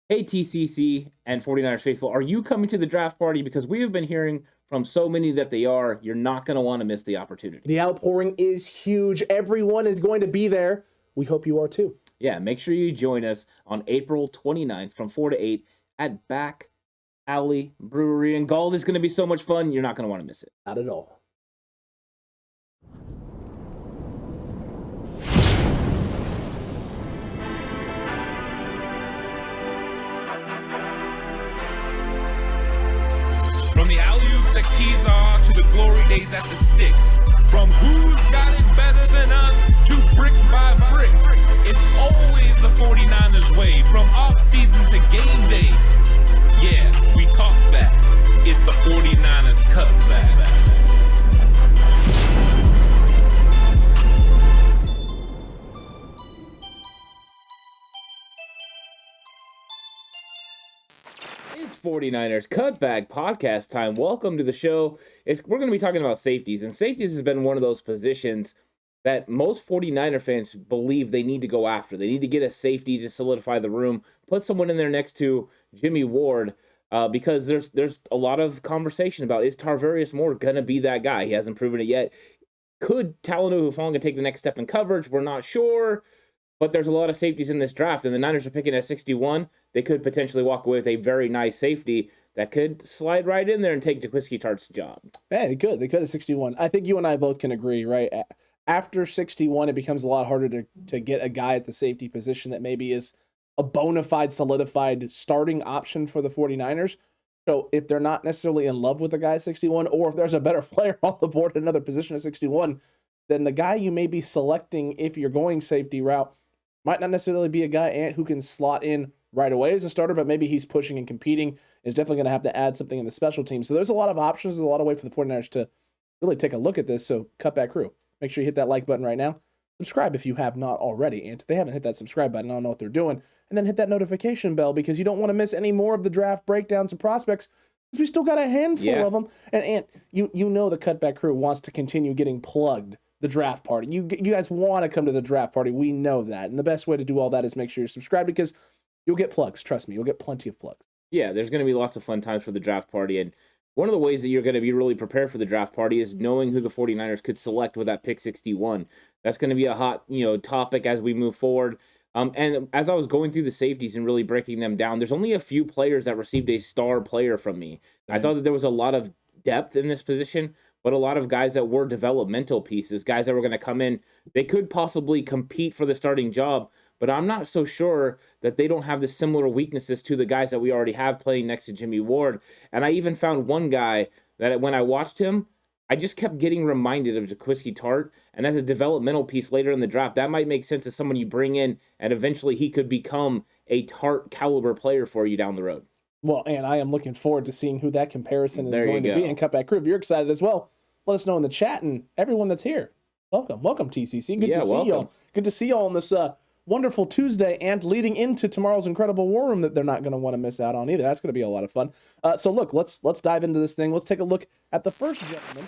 Hey, TCC and 49ers faithful, are you coming to the draft party? Because we have been hearing from so many that they are. You're not going to want to miss the opportunity. The outpouring is huge. Everyone is going to be there. We hope you are too. Yeah, make sure you join us on April 29th from 4 to 8 at Back Alley Brewery in Galt. It's going to be so much fun. You're not going to want to miss it. Not at all. From the alley-oops at Keysar to the glory days at the stick. From who's got it better than us to brick by brick. It's always the 49ers way. From off-season to game day. Yeah, we talk back. It's the 49ers cutback. It's 49ers Cutback Podcast time. Welcome to the show. We're going to be talking about safeties, and safeties has been one of those positions that most 49er fans believe they need to go after. They need to get a safety to solidify the room, put someone in there next to Jimmy Ward, because there's a lot of conversation about, is Tarvarius Moore going to be that guy? He hasn't proven it yet. Could Talanoa Hufanga take the next step in coverage? We're not sure. But there's a lot of safeties in this draft, and the Niners are picking at 61. They could potentially walk away with a very nice safety that could slide right in there and take Jaquiski Tartt's job. Yeah, they could. They could at 61. I think you and I both can agree, right? After 61, it becomes a lot harder to get a guy at the safety position that maybe is a bona fide, solidified starting option for the 49ers. So if they're not necessarily in love with the guy at 61, or if there's a better player on the board at another position at 61, then the guy you may be selecting if you're going safety route might not necessarily be a guy who can slot in right away as a starter, but maybe he's pushing and competing, is definitely going to have to add something in the special team. So there's a lot of options, there's a lot of way for the 49ers to really take a look at this. So Cutback Crew, make sure you hit that like button right now. Subscribe if you have not already. And if they haven't hit that subscribe button, I don't know what they're doing. And then hit that notification bell because you don't want to miss any more of the draft breakdowns and prospects because we still got a handful of them. And you know the Cutback Crew wants to continue getting plugged. The draft party. You guys want to come to the draft party. We know that. And the best way to do all that is make sure you're subscribed because you'll get plugs. Trust me, you'll get plenty of plugs. Yeah, there's going to be lots of fun times for the draft party. And one of the ways that you're going to be really prepared for the draft party is knowing who the 49ers could select with that pick 61. That's going to be a hot, topic as we move forward. And as I was going through the safeties and really breaking them down, there's only a few players that received a star player from me. I thought that there was a lot of depth in this position, but a lot of guys that were developmental pieces, guys that were going to come in, they could possibly compete for the starting job, but I'm not so sure that they don't have the similar weaknesses to the guys that we already have playing next to Jimmy Ward. And I even found one guy that when I watched him, I just kept getting reminded of Jaquiski Tartt, and as a developmental piece later in the draft, that might make sense as someone you bring in, and eventually he could become a Tartt caliber player for you down the road. Well, and I am looking forward to seeing who that comparison is going to be in Cutback Crew. If you're excited as well, let us know in the chat, and everyone that's here, welcome TCC. Good to see y'all. Good to see y'all on this wonderful Tuesday and leading into tomorrow's incredible War Room that they're not going to want to miss out on either. That's going to be a lot of fun. So look, let's dive into this thing. Let's take a look at the first gentleman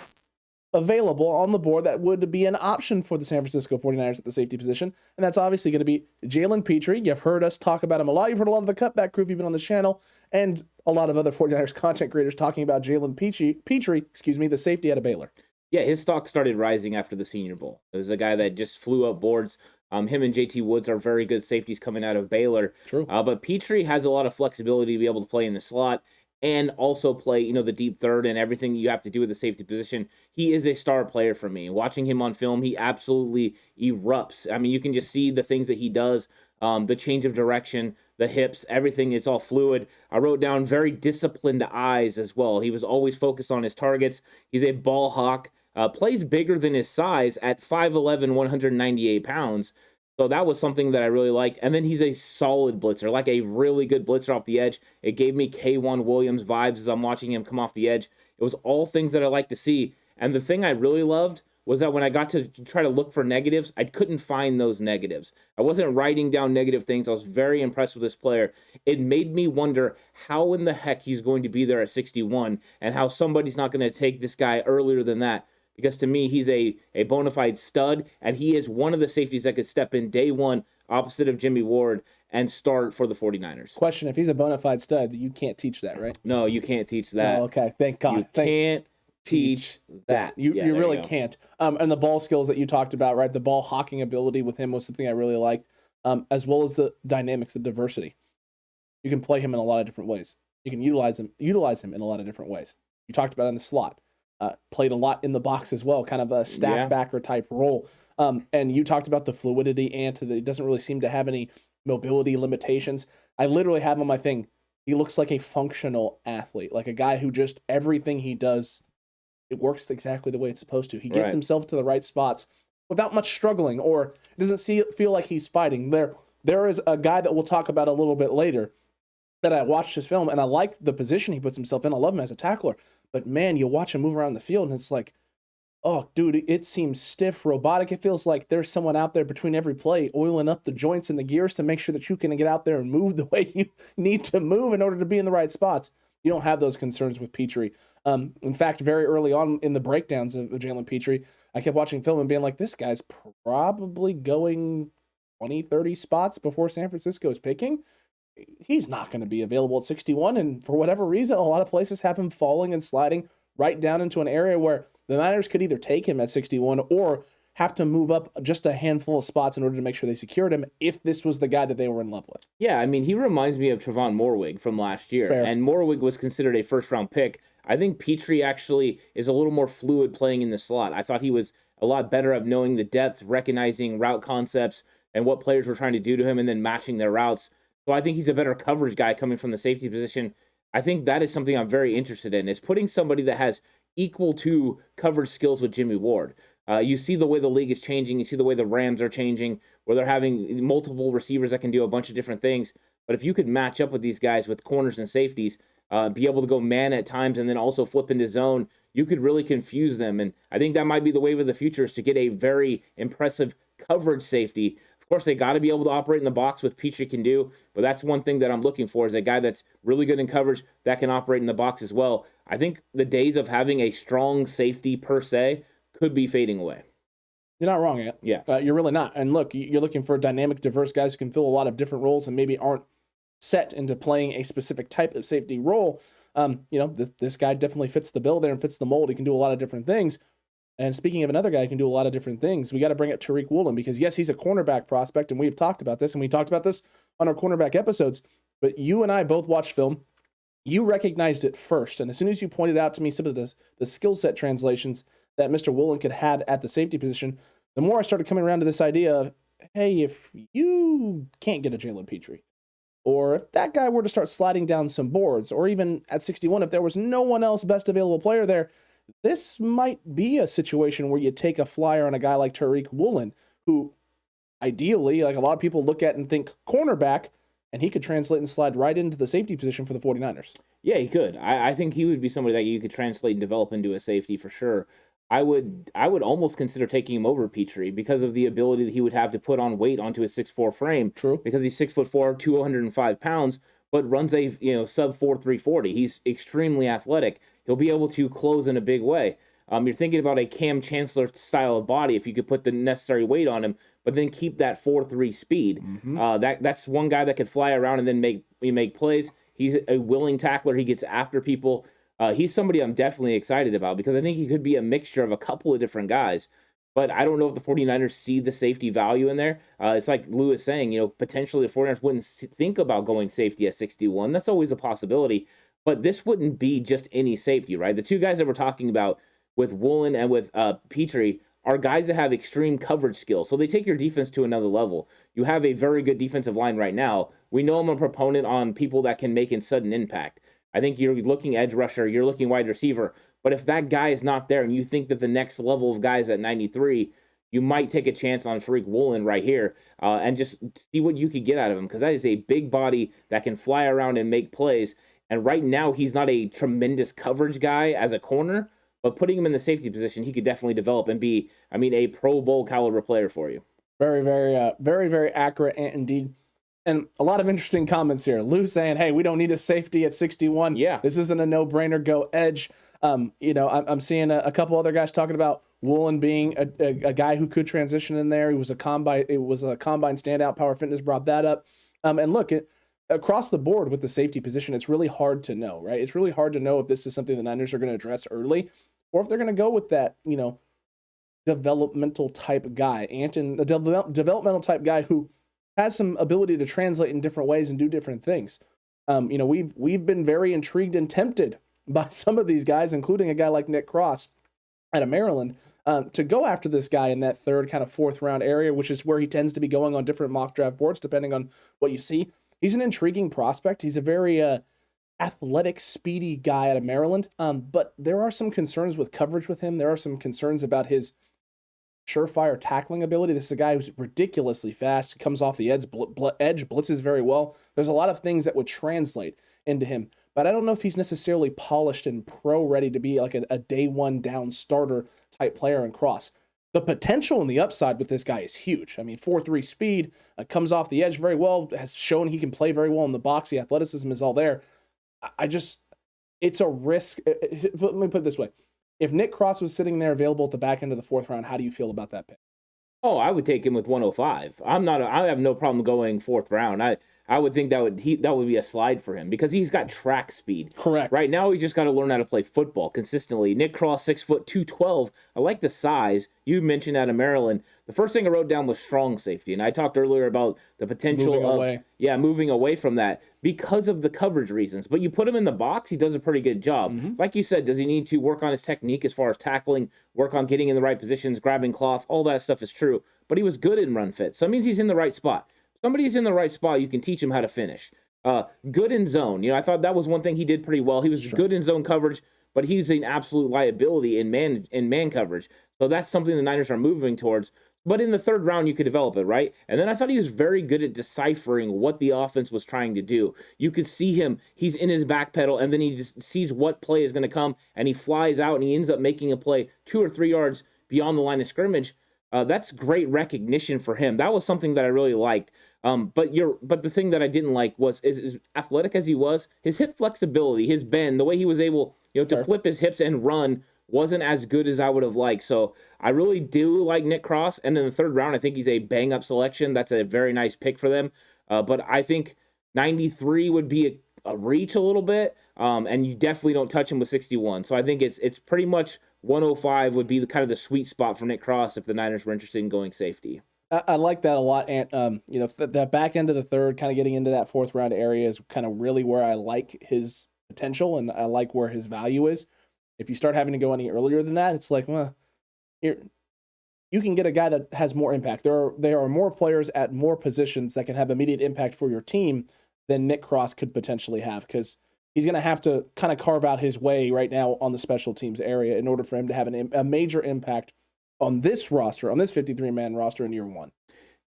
available on the board that would be an option for the San Francisco 49ers at the safety position, and that's obviously going to be Jalen Pitre. You've heard us talk about him a lot. You've heard a lot of the Cutback Crew if you've been on the channel, and a lot of other 49ers content creators talking about Jalen Pitre, the safety out of Baylor. Yeah, his stock started rising after the Senior Bowl. It was a guy that just flew up boards. Him and JT Woods are very good safeties coming out of Baylor. True. But Pitre has a lot of flexibility to be able to play in the slot and also play, the deep third and everything you have to do with the safety position. He is a star player for me. Watching him on film, he absolutely erupts. I mean, you can just see the things that he does, the change of direction, the hips, everything. It's all fluid. I wrote down very disciplined eyes as well. He was always focused on his targets. He's a ball hawk, plays bigger than his size at 5'11", 198 pounds. So that was something that I really liked. And then he's a solid blitzer, like a really good blitzer off the edge. It gave me K1 Williams vibes as I'm watching him come off the edge. It was all things that I like to see. And the thing I really loved was that when I got to try to look for negatives, I couldn't find those negatives. I wasn't writing down negative things. I was very impressed with this player. It made me wonder how in the heck he's going to be there at 61 and how somebody's not going to take this guy earlier than that. Because to me, he's a bona fide stud, and he is one of the safeties that could step in day one opposite of Jimmy Ward and start for the 49ers. Question, if he's a bona fide stud, you can't teach that, right? No, you can't teach that. Oh, okay, thank God. You can't teach that. You really go. can't. And the ball skills that you talked about, right? The ball hawking ability with him was something I really liked, as well as the dynamics, the diversity. You can play him in a lot of different ways. You can utilize him in a lot of different ways. You talked about in the slot. Played a lot in the box as well, kind of a stack backer type role. And you talked about the fluidity and that he doesn't really seem to have any mobility limitations. I literally have on my thing, he looks like a functional athlete, like a guy who just everything he does, it works exactly the way it's supposed to. He gets himself to the right spots without much struggling, or it doesn't feel like he's fighting. There is a guy that we'll talk about a little bit later that I watched his film, and I like the position he puts himself in. I love him as a tackler. But man, you watch him move around the field, and it's like, oh, dude, it seems stiff, robotic. It feels like there's someone out there between every play oiling up the joints and the gears to make sure that you can get out there and move the way you need to move in order to be in the right spots. You don't have those concerns with Pitre. In fact, very early on in the breakdowns of Jalen Pitre, I kept watching film and being like, this guy's probably going 20, 30 spots before San Francisco's picking. He's not going to be available at 61, and for whatever reason, a lot of places have him falling and sliding right down into an area where the Niners could either take him at 61 or have to move up just a handful of spots in order to make sure they secured him if this was the guy that they were in love with. Yeah, I mean, he reminds me of Trevon Morwig from last year, and Morwig was considered a first-round pick. I think Pitre actually is a little more fluid playing in the slot. I thought he was a lot better at knowing the depth, recognizing route concepts, and what players were trying to do to him, and then matching their routes. So I think he's a better coverage guy coming from the safety position. I think that is something I'm very interested in, is putting somebody that has equal to coverage skills with Jimmy Ward. You see the way the league is changing. You see the way the Rams are changing, where they're having multiple receivers that can do a bunch of different things. But if you could match up with these guys with corners and safeties, be able to go man at times and then also flip into zone, you could really confuse them. And I think that might be the wave of the future, is to get a very impressive coverage safety. Of course, they got to be able to operate in the box, which Pitre can do, but that's one thing that I'm looking for, is a guy that's really good in coverage that can operate in the box as well. I think the days of having a strong safety per se could be fading away. You're not wrong, Ant. Yeah. You're really not. And look, you're looking for dynamic, diverse guys who can fill a lot of different roles and maybe aren't set into playing a specific type of safety role. This guy definitely fits the bill there and fits the mold. He can do a lot of different things. And speaking of another guy who can do a lot of different things, we got to bring up Tariq Woolen, because yes, he's a cornerback prospect, and we've talked about this, and we talked about this on our cornerback episodes, but you and I both watched film. You recognized it first, and as soon as you pointed out to me some of the skill set translations that Mr. Woolen could have at the safety position, the more I started coming around to this idea of, hey, if you can't get a Jalen Pitre, or if that guy were to start sliding down some boards, or even at 61, if there was no one else best available player there, this might be a situation where you take a flyer on a guy like Tariq Woolen, who ideally, like a lot of people look at and think cornerback, and he could translate and slide right into the safety position for the 49ers. Yeah, he could. I think he would be somebody that you could translate and develop into a safety for sure. I would almost consider taking him over Pitre because of the ability that he would have to put on weight onto his 6'4" frame. True. Because he's 6'4", 205 pounds, but runs a sub 4.3 40. He's extremely athletic. He'll be able to close in a big way. You're thinking about a Cam Chancellor style of body if you could put the necessary weight on him, but then keep that 4.3 speed. Mm-hmm. That's one guy that could fly around and then make plays. He's a willing tackler. He gets after people. He's somebody I'm definitely excited about, because I think he could be a mixture of a couple of different guys. But I don't know if the 49ers see the safety value in there. It's like Lou is saying, potentially the 49ers wouldn't think about going safety at 61. That's always a possibility. But this wouldn't be just any safety, right? The two guys that we're talking about with Woolen and with Pitre are guys that have extreme coverage skills. So they take your defense to another level. You have a very good defensive line right now. We know I'm a proponent on people that can make a sudden impact. I think you're looking edge rusher, you're looking wide receiver. But if that guy is not there and you think that the next level of guys at 93, you might take a chance on Tariq Woolen right here and just see what you could get out of him, because that is a big body that can fly around and make plays. And right now, he's not a tremendous coverage guy as a corner, but putting him in the safety position, he could definitely develop and be, a Pro Bowl caliber player for you. Very, very, very accurate, indeed. And a lot of interesting comments here. Lou saying, hey, we don't need a safety at 61. Yeah. This isn't a no-brainer, go edge. I'm seeing a couple other guys talking about Woolen being a guy who could transition in there. It was a combine standout. Power Fitness brought that up. And look, across the board with the safety position, it's really hard to know, right? It's really hard to know if this is something the Niners are going to address early or if they're going to go with that, developmental type guy, Anton, a developmental type guy who has some ability to translate in different ways and do different things. We've been very intrigued and tempted by some of these guys, including a guy like Nick Cross out of Maryland, to go after this guy in that third kind of fourth round area, which is where he tends to be going on different mock draft boards, depending on what you see. He's an intriguing prospect. He's a very athletic, speedy guy out of Maryland. But there are some concerns with coverage with him. There are some concerns about his surefire tackling ability. This is a guy who's ridiculously fast, comes off the edge, blitzes very well. There's a lot of things that would translate into him. But I don't know if he's necessarily polished and pro-ready to be like a day one down starter type player in Cross. The potential and the upside with this guy is huge. I mean, 4.3 speed, comes off the edge very well, has shown he can play very well in the box. The athleticism is all there. It's a risk. Let me put it this way. If Nick Cross was sitting there available at the back end of the fourth round, how do you feel about that pick? Oh, I would take him with 105. I have no problem going fourth round. I would think that would be a slide for him because he's got track speed. Correct. Right now, he's just got to learn how to play football consistently. Nick Cross, 6 foot 212. I like the size. You mentioned out of Maryland. The first thing I wrote down was strong safety, and I talked earlier about the potential moving away from that because of the coverage reasons. But you put him in the box, he does a pretty good job. Mm-hmm. Like you said, does he need to work on his technique as far as tackling, work on getting in the right positions, grabbing cloth? All that stuff is true. But he was good in run fit, so that means he's in the right spot. Somebody's in the right spot, you can teach him how to finish. Good in zone. I thought that was one thing he did pretty well. He was good in zone coverage, but he's an absolute liability in man coverage. So that's something the Niners are moving towards. But in the third round, you could develop it, right? And then I thought he was very good at deciphering what the offense was trying to do. You could see him, he's in his back pedal, and then he just sees what play is going to come, and he flies out, and he ends up making a play 2 or 3 yards beyond the line of scrimmage. That's great recognition for him. That was something that I really liked. But the thing that I didn't like was as athletic as he was, his hip flexibility, his bend, the way he was able, to flip his hips and run wasn't as good as I would have liked. So I really do like Nick Cross. And in the third round, I think he's a bang-up selection. That's a very nice pick for them. But I think 93 would be a reach a little bit. And you definitely don't touch him with 61. So I think it's pretty much 105 would be the sweet spot for Nick Cross if the Niners were interested in going safety. I like that a lot. And, that back end of the third, kind of getting into that fourth round area is kind of really where I like his potential and I like where his value is. If you start having to go any earlier than that, it's like, well, you can get a guy that has more impact. There are more players at more positions that can have immediate impact for your team than Nick Cross could potentially have, because he's going to have to kind of carve out his way right now on the special teams area in order for him to have a major impact on this roster, on this 53-man roster in year one.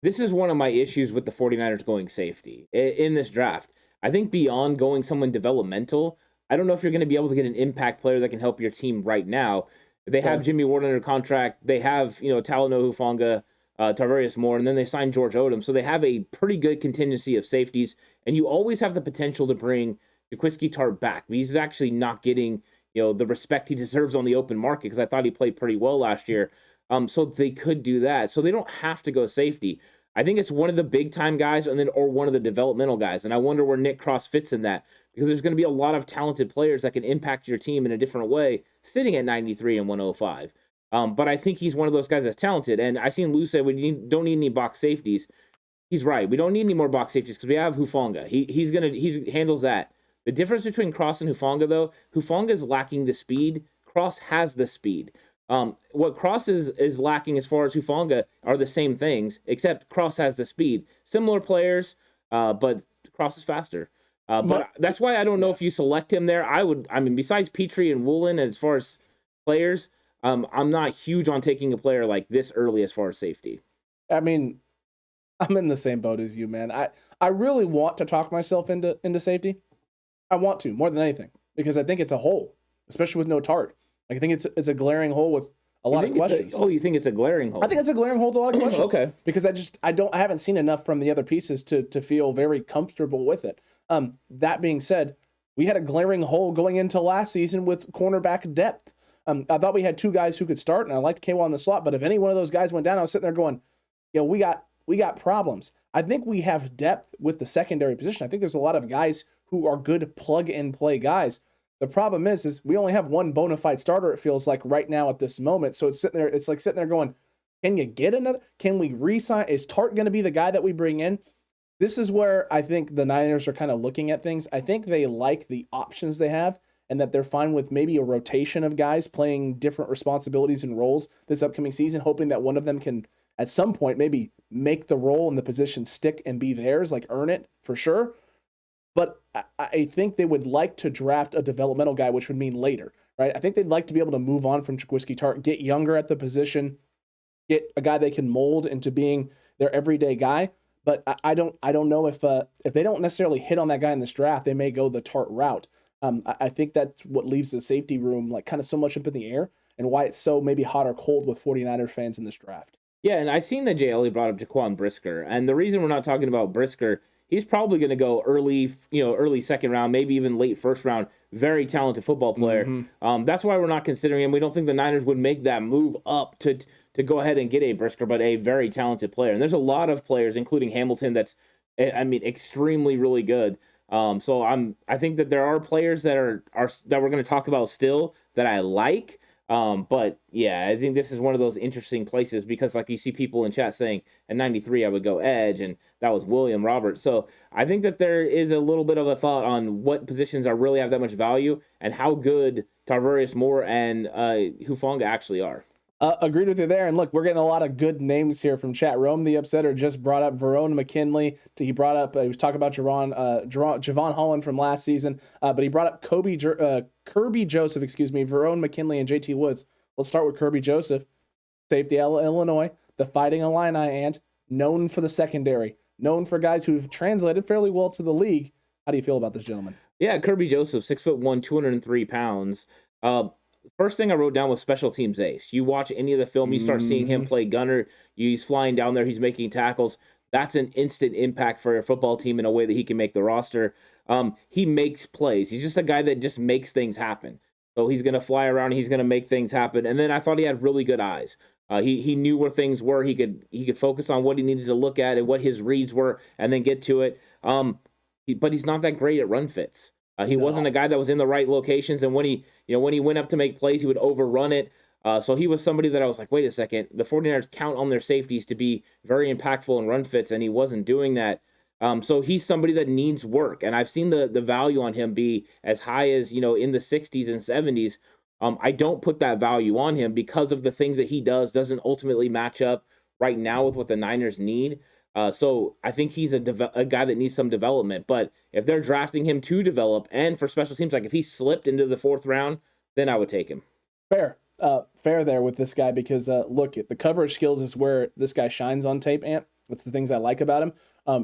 This is one of my issues with the 49ers going safety in this draft. I think beyond going someone developmental, I don't know if you're going to be able to get an impact player that can help your team right now. They have Jimmy Ward under contract. They have, Talanoa Hufanga, Tarvarius Moore, and then they signed George Odom. So they have a pretty good contingency of safeties, and you always have the potential to bring Jaquiski Tartt back. He's actually not getting, the respect he deserves on the open market because I thought he played pretty well last year. So they could do that. So they don't have to go safety. I think it's one of the big-time guys or one of the developmental guys, and I wonder where Nick Cross fits in that because there's going to be a lot of talented players that can impact your team in a different way sitting at 93 and 105. But I think he's one of those guys that's talented, and I seen Lou say we don't need any box safeties. He's right. We don't need any more box safeties because we have Hufanga. He handles that. The difference between Cross and Hufanga, though, Hufanga is lacking the speed. Cross has the speed. What Cross is lacking as far as Hufanga are the same things, except Cross has the speed. Similar players, but Cross is faster. But that's why I don't know if you select him there. Besides Pitre and Woolen, as far as players, I'm not huge on taking a player like this early as far as safety. I'm in the same boat as you, man. I really want to talk myself into safety. I want to, more than anything, because I think it's a hole, especially with no Tartt. I think it's a glaring hole with a lot of questions. You think it's a glaring hole? I think it's a glaring hole with a lot of questions. Okay. Because I haven't seen enough from the other pieces to feel very comfortable with it. That being said, we had a glaring hole going into last season with cornerback depth. I thought we had two guys who could start, and I liked K1 in the slot, but if any one of those guys went down, I was sitting there going, we got we got problems. I think we have depth with the secondary position. I think there's a lot of guys who are good plug-and-play guys. The problem is we only have one bona fide starter, it feels like, right now at this moment. So it's like sitting there going, can you get another? Can we re-sign? Is Tart going to be the guy that we bring in? This is where I think the Niners are kind of looking at things. I think they like the options they have and that they're fine with maybe a rotation of guys playing different responsibilities and roles this upcoming season, hoping that one of them can, at some point, maybe make the role and the position stick and be theirs, like earn it for sure. But I think they would like to draft a developmental guy, which would mean later, right? I think they'd like to be able to move on from Jaquiski Tartt, get younger at the position, get a guy they can mold into being their everyday guy. But I don't know if they don't necessarily hit on that guy in this draft, they may go the Tartt route. I think that's what leaves the safety room like kind of so much up in the air and why it's so maybe hot or cold with 49ers fans in this draft. Yeah, and I seen that Jay Elliott brought up Jaquan Brisker, and the reason we're not talking about Brisker, he's probably going to go early second round, maybe even late first round. Very talented football player. Mm-hmm. That's why we're not considering him. We don't think the Niners would make that move up to go ahead and get a Brisker, but a very talented player. And there's a lot of players, including Hamilton, that's extremely really good. So I think that there are players that are that we're going to talk about still that I like. But yeah, I think this is one of those interesting places because like you see people in chat saying at 93 I would go edge, and that was William Roberts. So I think that there is a little bit of a thought on what positions are really have that much value and how good Tarvarius Moore and Hufanga actually are. Agreed with you there. And look, we're getting a lot of good names here from chat. Rome the Upsetter just brought up Verone McKinley. He brought up, he was talking about Javon Holland from last season, but he brought up Kirby Joseph, Verone McKinley, and JT Woods. Let's start with Kirby Joseph, safety Illinois, the Fighting Illini ant, known for the secondary, known for guys who've translated fairly well to the league. How do you feel about this gentleman? Yeah, Kirby Joseph, 6'1", 203 pounds. First thing I wrote down was special teams ace. You watch any of the film, you start seeing him play gunner. He's flying down there. He's making tackles. That's an instant impact for a football team in a way that he can make the roster. He makes plays. He's just a guy that just makes things happen. So he's going to fly around. He's going to make things happen. And then I thought he had really good eyes. He knew where things were. He could focus on what he needed to look at and what his reads were and then get to it. But he's not that great at run fits. He wasn't a guy that was in the right locations, and when he went up to make plays, he would overrun it. So he was somebody that I was like, wait a second, the 49ers count on their safeties to be very impactful in run fits, and he wasn't doing that. So he's somebody that needs work, and I've seen the value on him be as high as in the 60s and 70s. I don't put that value on him because of the things that he doesn't ultimately match up right now with what the Niners need. So I think he's a guy that needs some development. But if they're drafting him to develop and for special teams, like if he slipped into the fourth round, then I would take him. Fair there with this guy because look, the coverage skills is where this guy shines on tape, Ant. That's the things I like about him.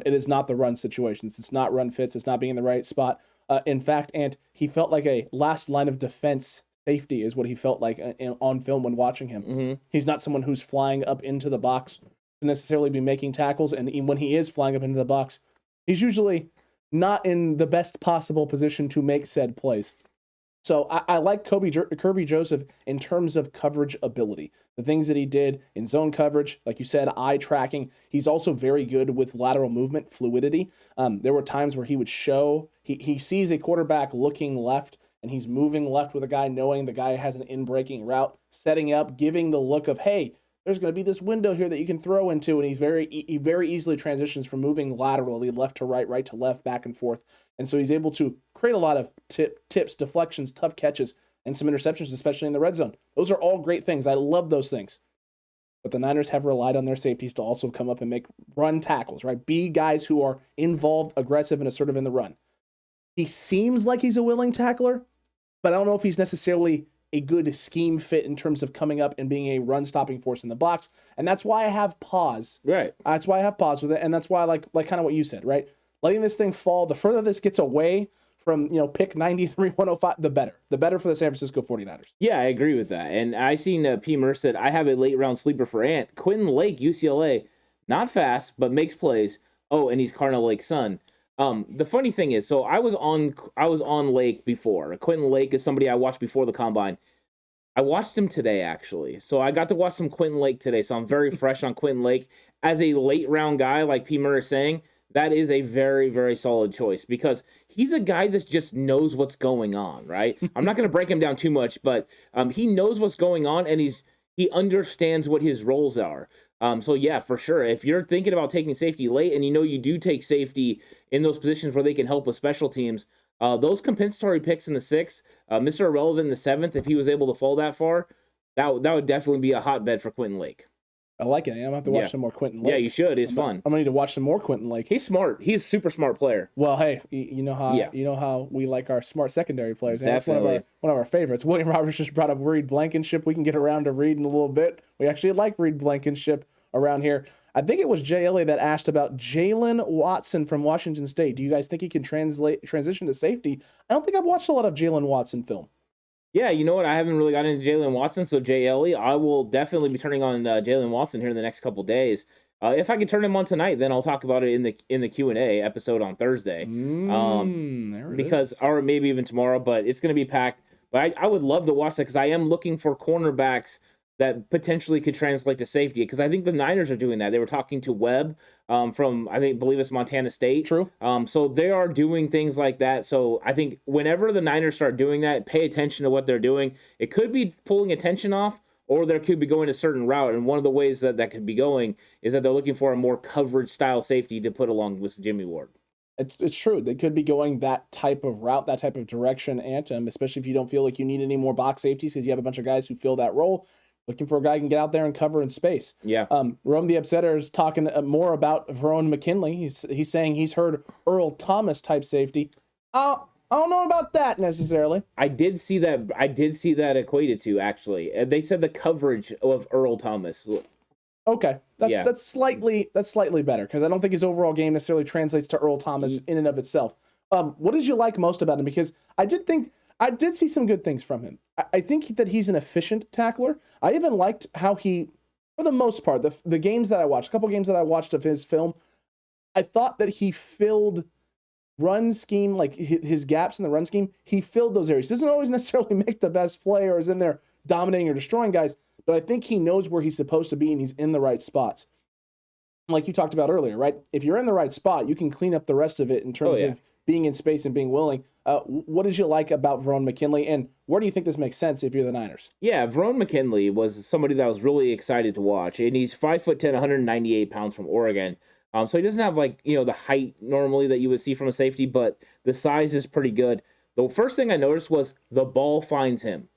It is not the run situations. It's not run fits. It's not being in the right spot. In fact, Ant, he felt like a last line of defense safety is what he felt like on film when watching him. Mm-hmm. He's not someone who's flying up into the box to necessarily be making tackles, and when he is flying up into the box, he's usually not in the best possible position to make said plays. So I like Kirby Joseph in terms of coverage ability. The things that he did in zone coverage, like you said, eye tracking. He's also very good with lateral movement, fluidity. There were times where he would show, he sees a quarterback looking left, and he's moving left with a guy, knowing the guy has an in-breaking route, setting up, giving the look of, hey, there's going to be this window here that you can throw into, and he very easily transitions from moving laterally, left to right, right to left, back and forth. And so he's able to create a lot of tips, deflections, tough catches, and some interceptions, especially in the red zone. Those are all great things. I love those things. But the Niners have relied on their safeties to also come up and make run tackles, right? Be guys who are involved, aggressive, and assertive in the run. He seems like he's a willing tackler, but I don't know if he's necessarily a good scheme fit in terms of coming up and being a run-stopping force in the box. And that's why I have pause. Right. That's why I have pause with it, and that's why I like kind of what you said, right? Letting this thing fall, the further this gets away from, pick 93, 105, the better. The better for the San Francisco 49ers. Yeah, I agree with that. And I seen P. Murr said, I have a late-round sleeper for Ant. Quentin Lake, UCLA, not fast, but makes plays. Oh, and he's Cardinal Lake's son. The funny thing is, so I was on Lake before. Quentin Lake is somebody I watched before the combine. I watched him today, actually. So I got to watch some Quentin Lake today, so I'm very fresh on Quentin Lake. As a late round guy, like P. Murray is saying, that is a very, very solid choice because he's a guy that just knows what's going on, right? I'm not going to break him down too much, but he knows what's going on, and he understands what his roles are. So yeah, for sure. If you're thinking about taking safety late, and you do take safety in those positions where they can help with special teams, those compensatory picks in the 6th, Mr. Irrelevant in the 7th, if he was able to fall that far, that would definitely be a hotbed for Quentin Lake. I like it. I'm going to have to watch some more Quentin Lake. Yeah, you should. It's fun. I'm going to need to watch some more Quentin Lake. He's smart. He's a super smart player. Well, hey, you know how we like our smart secondary players. And Definitely. That's one of our favorites. William Roberts just brought up Reed Blankenship. We can get around to Reed in a little bit. We actually like Reed Blankenship around here. I think it was Jay Elliott that asked about Jalen Watson from Washington State. Do you guys think he can transition to safety? I don't think I've watched a lot of Jalen Watson film. Yeah, you know what? I haven't really gotten into Jalen Watson, so Jay Elliott, I will definitely be turning on Jalen Watson here in the next couple days. If I can turn him on tonight, then I'll talk about it in the Q&A episode on Thursday. Or maybe even tomorrow, but it's going to be packed. But I would love to watch that because I am looking for cornerbacks that potentially could translate to safety, because I think the Niners are doing that. They were talking to Webb from, believe it's Montana State. True. So they are doing things like that. So I think whenever the Niners start doing that, pay attention to what they're doing. It could be pulling attention off, or they could be going a certain route. And one of the ways that could be going is that they're looking for a more coverage style safety to put along with Jimmy Ward. It's true. They could be going that type of route, that type of direction, Anthem, especially if you don't feel like you need any more box safeties because you have a bunch of guys who fill that role. Looking for a guy who can get out there and cover in space. Yeah. Rome the Upsetter is talking more about Verone McKinley. He's saying he's heard Earl Thomas type safety. I don't know about that necessarily. I did see that equated to, actually. They said the coverage of Earl Thomas. Okay, that's slightly better because I don't think his overall game necessarily translates to Earl Thomas in and of itself. What did you like most about him? Because I did see some good things from him. I think that he's an efficient tackler. I even liked how he, for the most part, the games that I watched, a couple games that I watched of his film, I thought that he filled run scheme, like his gaps in the run scheme, he filled those areas. He doesn't always necessarily make the best play or is in there dominating or destroying guys, but I think he knows where he's supposed to be and he's in the right spots. Like you talked about earlier, right? If you're in the right spot, you can clean up the rest of it in terms of being in space and being willing. What did you like about Verone McKinley, and where do you think this makes sense if you're the Niners? Yeah, Verone McKinley was somebody that I was really excited to watch, and he's 5'10", 198 pounds from Oregon. So he doesn't have the height normally that you would see from a safety, but the size is pretty good. The first thing I noticed was the ball finds him.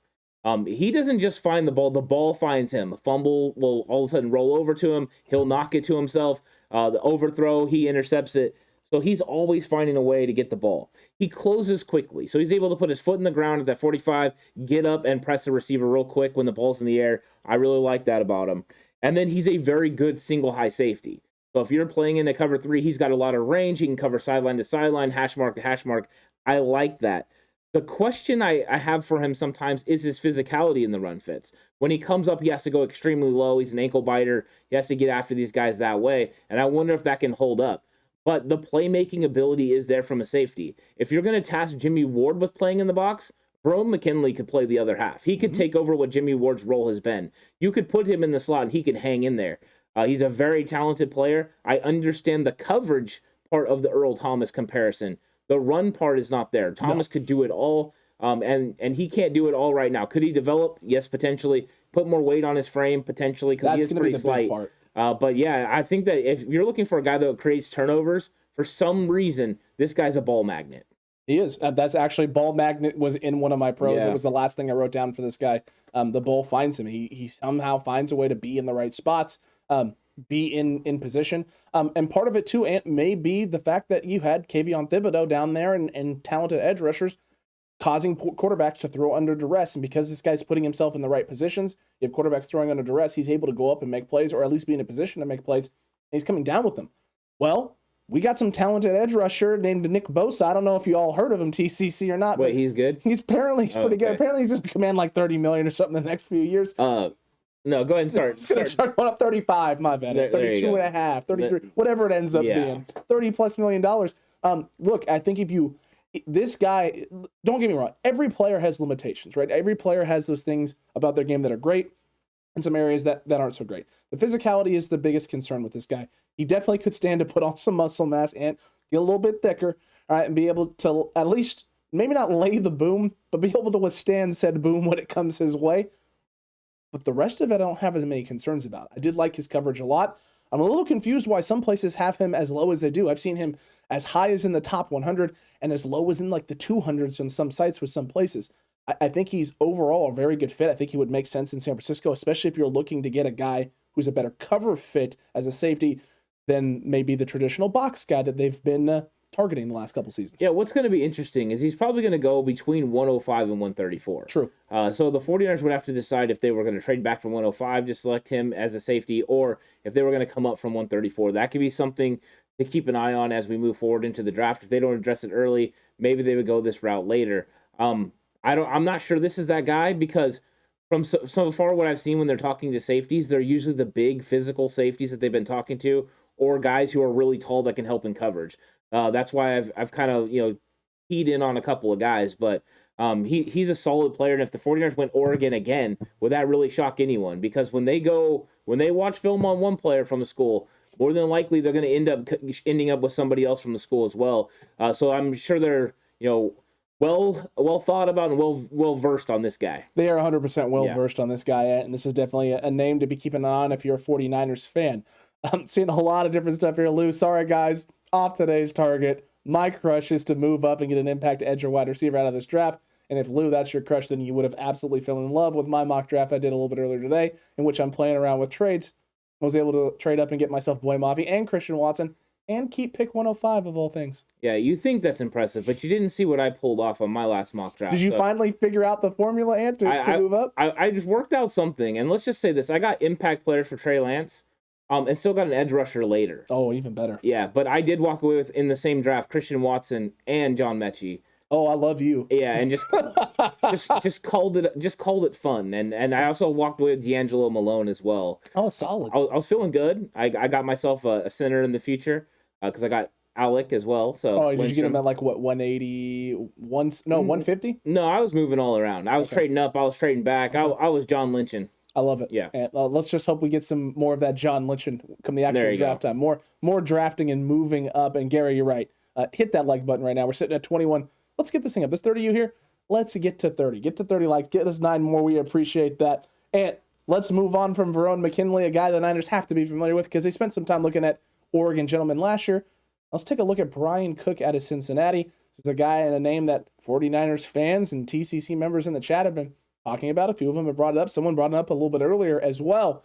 He doesn't just find the ball finds him. A fumble will all of a sudden roll over to him. He'll knock it to himself. The overthrow, he intercepts it. So he's always finding a way to get the ball. He closes quickly. So he's able to put his foot in the ground at that 45, get up and press the receiver real quick when the ball's in the air. I really like that about him. And then he's a very good single high safety. So if you're playing in the cover 3, he's got a lot of range. He can cover sideline to sideline, hash mark to hash mark. I like that. The question I have for him sometimes is his physicality in the run fits. When he comes up, he has to go extremely low. He's an ankle biter. He has to get after these guys that way. And I wonder if that can hold up. But the playmaking ability is there from a safety. If you're going to task Jimmy Ward with playing in the box, Verone McKinley could play the other half. He could take over what Jimmy Ward's role has been. You could put him in the slot and he could hang in there. He's a very talented player. I understand the coverage part of the Earl Thomas comparison. The run part is not there. Thomas could do it all, and he can't do it all right now. Could he develop? Yes, potentially. Put more weight on his frame, potentially, because he is pretty slight. But yeah, I think that if you're looking for a guy that creates turnovers, for some reason, this guy's a ball magnet. He is. That's actually, ball magnet was in one of my pros. Yeah. It was the last thing I wrote down for this guy. The ball finds him. He somehow finds a way to be in the right spots, be in position. And part of it too, Ant, may be the fact that you had Kayvon Thibodeau down there and talented edge rushers causing quarterbacks to throw under duress. And because this guy's putting himself in the right positions, you have quarterbacks throwing under duress, he's able to go up and make plays, or at least be in a position to make plays, and he's coming down with them. Well, we got some talented edge rusher named Nick Bosa. I don't know if you all heard of him, TCC, or not. Wait, he's good? He's pretty good. Apparently he's going to command like $30 million or something in the next few years. No, go ahead and start. It's going to start going up 35, my bad. 32 and a half, 33, whatever it ends up being. $30+ million. Look, I think if you This guy, don't get me wrong, every player has limitations, right? Every player has those things about their game that are great and some areas that aren't so great. The physicality is the biggest concern with this guy. He definitely could stand to put on some muscle mass and get a little bit thicker, all right, and be able to at least maybe not lay the boom, but be able to withstand said boom when it comes his way. But the rest of it, I don't have as many concerns about. I did like his coverage a lot. I'm a little confused why some places have him as low as they do. I've seen him as high as in the top 100 and as low as in like the 200s on some sites with some places. I think he's overall a very good fit. I think he would make sense in San Francisco, especially if you're looking to get a guy who's a better cover fit as a safety than maybe the traditional box guy that they've been targeting the last couple seasons. Yeah, what's going to be interesting is he's probably going to go between 105 and 134. True. So the 49ers would have to decide if they were going to trade back from 105 to select him as a safety, or if they were going to come up from 134. That could be something to keep an eye on as we move forward into the draft. If they don't address it early, maybe they would go this route later. I'm not sure this is that guy, because from so far what I've seen when they're talking to safeties, they're usually the big physical safeties that they've been talking to, or guys who are really tall that can help in coverage. That's why I've kind of keyed in on a couple of guys, but he's a solid player. And if the 49ers went Oregon again, would that really shock anyone? Because when they watch film on one player from a school, more than likely they're going to ending up with somebody else from the school as well. So I'm sure they're well thought about and well versed on this guy. They are 100% well versed on this guy, and this is definitely a name to be keeping an eye on if you're a 49ers fan. I'm seeing a lot of different stuff here, Lou. Sorry, guys. Off today's target. My crush is to move up and get an impact edge or wide receiver out of this draft. And if, Lou, that's your crush, then you would have absolutely fallen in love with my mock draft I did a little bit earlier today, in which I'm playing around with trades. I was able to trade up and get myself Boy Mavi and Christian Watson and keep pick 105 of all things. Yeah, you think that's impressive, but you didn't see what I pulled off on my last mock draft. Did you finally figure out the formula, Ant, to move up? I just worked out something, and let's just say this. I got impact players for Trey Lance, and still got an edge rusher later. Oh, even better. Yeah, but I did walk away with, in the same draft, Christian Watson and John Mechie. Oh, I love you. Yeah, and just called it fun, and I also walked away with D'Angelo Malone as well. Oh, solid. I was feeling good. I got myself a center in the future because I got Alec as well. So did you get him at like what, 180? 150? No, I was moving all around. I was trading up. I was trading back. I was John Lynching. I love it. Yeah. And let's just hope we get some more of that John Lynching come the actual draft time. More drafting and moving up. And Gary, you're right. Hit that like button right now. We're sitting at 21. Let's get this thing up. There's 30 of you here. Let's get to 30. Get to 30 likes. Get us 9 more. We appreciate that. And let's move on from Verone McKinley, a guy the Niners have to be familiar with because they spent some time looking at Oregon gentlemen last year. Let's take a look at Bryan Cook out of Cincinnati. This is a guy and a name that 49ers fans and TCC members in the chat have been talking about. A few of them have brought it up. Someone brought it up a little bit earlier as well.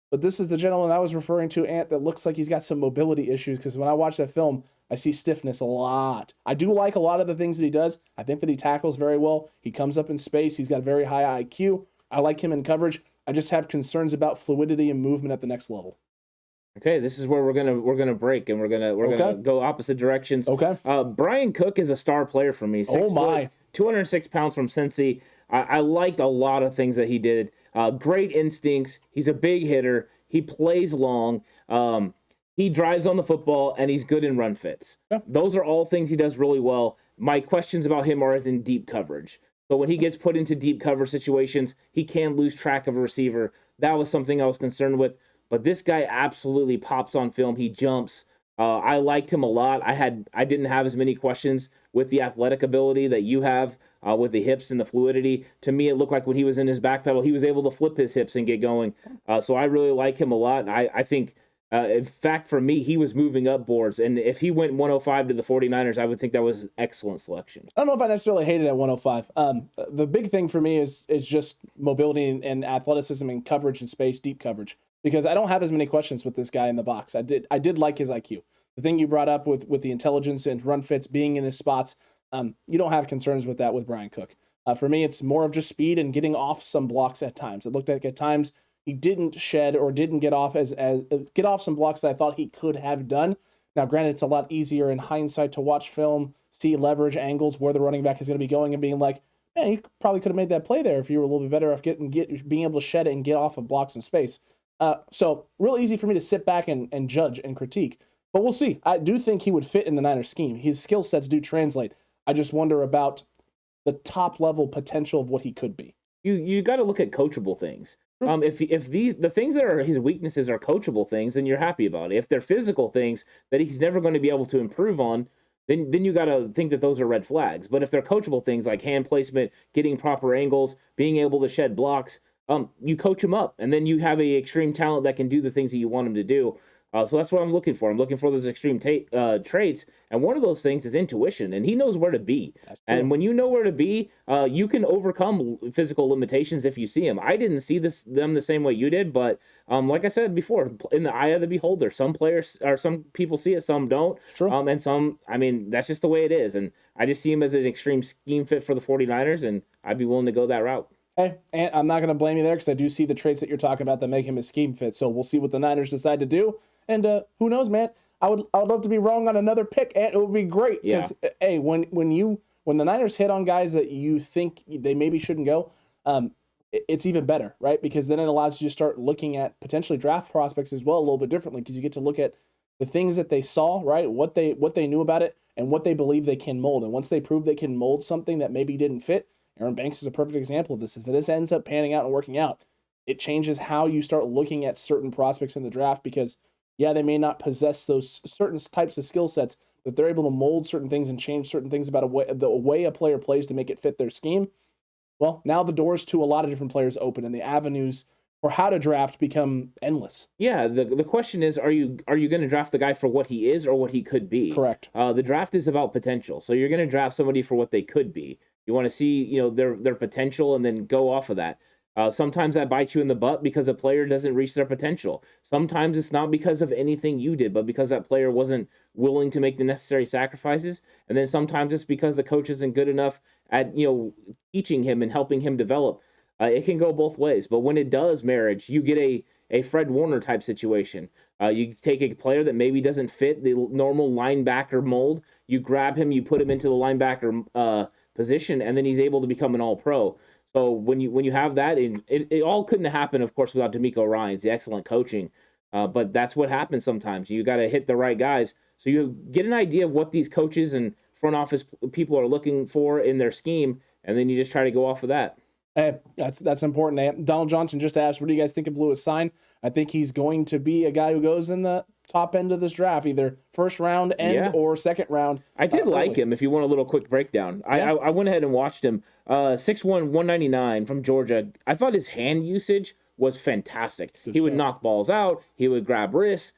But this is the gentleman I was referring to, Ant, that looks like he's got some mobility issues because when I watch that film, I see stiffness a lot. I do like a lot of the things that he does. I think that he tackles very well. He comes up in space. He's got a very high IQ. I like him in coverage. I just have concerns about fluidity and movement at the next level. Okay, this is where we're gonna break and we're gonna go opposite directions. Okay. Bryan Cook is a star player for me. 6 foot, 206 pounds from Cincy. I liked a lot of things that he did. Great instincts. He's a big hitter. He plays long. He drives on the football, and he's good in run fits. Yeah. Those are all things he does really well. My questions about him are as in deep coverage. So when he gets put into deep cover situations, he can lose track of a receiver. That was something I was concerned with. But this guy absolutely pops on film. He jumps. I liked him a lot. I didn't have as many questions with the athletic ability that you have with the hips and the fluidity. To me, it looked like when he was in his back pedal, he was able to flip his hips and get going. So I really like him a lot. I think, in fact, for me, he was moving up boards. And if he went 105 to the 49ers, I would think that was an excellent selection. I don't know if I necessarily hated it at 105. The big thing for me is just mobility and athleticism and coverage and space, deep coverage. Because I don't have as many questions with this guy in the box. I did like his IQ. The thing you brought up with the intelligence and run fits being in his spots, you don't have concerns with that with Bryan Cook. For me, it's more of just speed and getting off some blocks at times. It looked like at times he didn't shed or didn't get off get off some blocks that I thought he could have done. Now, granted, it's a lot easier in hindsight to watch film, see leverage angles where the running back is going to be going and being like, man, you probably could have made that play there if you were a little bit better off being able to shed it and get off of blocks in space. So real easy for me to sit back and judge and critique. But we'll see. I do think he would fit in the Niners scheme. His skill sets do translate. I just wonder about the top level potential of what he could be. You got to look at coachable things. If the things that are his weaknesses are coachable things, then you're happy about it. If they're physical things that he's never going to be able to improve on, then you got to think that those are red flags. But if they're coachable things like hand placement, getting proper angles, being able to shed blocks, you coach him up, and then you have a extreme talent that can do the things that you want him to do. So that's what I'm looking for. I'm looking for those extreme traits, and one of those things is intuition, and he knows where to be. And when you know where to be, you can overcome physical limitations if you see them. I didn't see them the same way you did, but like I said before, in the eye of the beholder, some players or some people see it, some don't. And some, I mean, that's just the way it is. And I just see him as an extreme scheme fit for the 49ers, and I'd be willing to go that route. Hey, and I'm not going to blame you there because I do see the traits that you're talking about that make him a scheme fit. So we'll see what the Niners decide to do. And who knows, man? I would love to be wrong on another pick, and it would be great. Yeah. Hey, when the Niners hit on guys that you think they maybe shouldn't go, it's even better, right? Because then it allows you to start looking at potentially draft prospects as well a little bit differently, because you get to look at the things that they saw, right? What they knew about it and what they believe they can mold. And once they prove they can mold something that maybe didn't fit, Aaron Banks is a perfect example of this. If this ends up panning out and working out, it changes how you start looking at certain prospects in the draft, because yeah, they may not possess those certain types of skill sets, but they're able to mold certain things and change certain things about the way a player plays to make it fit their scheme. Well, now the doors to a lot of different players open, and the avenues for how to draft become endless. Yeah, the question is, are you going to draft the guy for what he is or what he could be? Correct. The draft is about potential, so you're going to draft somebody for what they could be. You want to see their potential and then go off of that. Sometimes that bites you in the butt because a player doesn't reach their potential. Sometimes it's not because of anything you did, but because that player wasn't willing to make the necessary sacrifices. And then sometimes it's because the coach isn't good enough at teaching him and helping him develop. It can go both ways. But when it does marriage, you get a Fred Warner type situation. You take a player that maybe doesn't fit the normal linebacker mold. You grab him, you put him into the linebacker position, and then he's able to become an all-pro. So when you have that, it all couldn't happen, of course, without DeMeco Ryans, the excellent coaching. But that's what happens sometimes. You got to hit the right guys. So you get an idea of what these coaches and front office people are looking for in their scheme, and then you just try to go off of that. Hey, that's important. Donald Johnson just asked, what do you guys think of Lewis Cine? I think he's going to be a guy who goes in the top end of this draft, either first round or second round. I did like him, if you want a little quick breakdown. Yeah. I went ahead and watched him. 6'1", 199 from Georgia. I thought his hand usage was fantastic. He would knock balls out. He would grab wrists.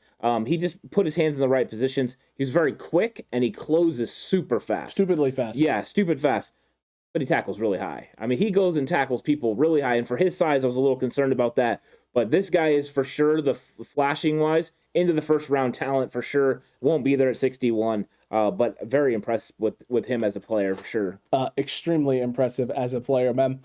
He just put his hands in the right positions. He was very quick, and he closes super fast. Stupidly fast. Yeah, stupid fast. But he tackles really high. I mean, he goes and tackles people really high, and for his size, I was a little concerned about that. But this guy is for sure, the flashing-wise, into the first-round talent for sure. Won't be there at 61, but very impressed with him as a player for sure. Extremely impressive as a player, man.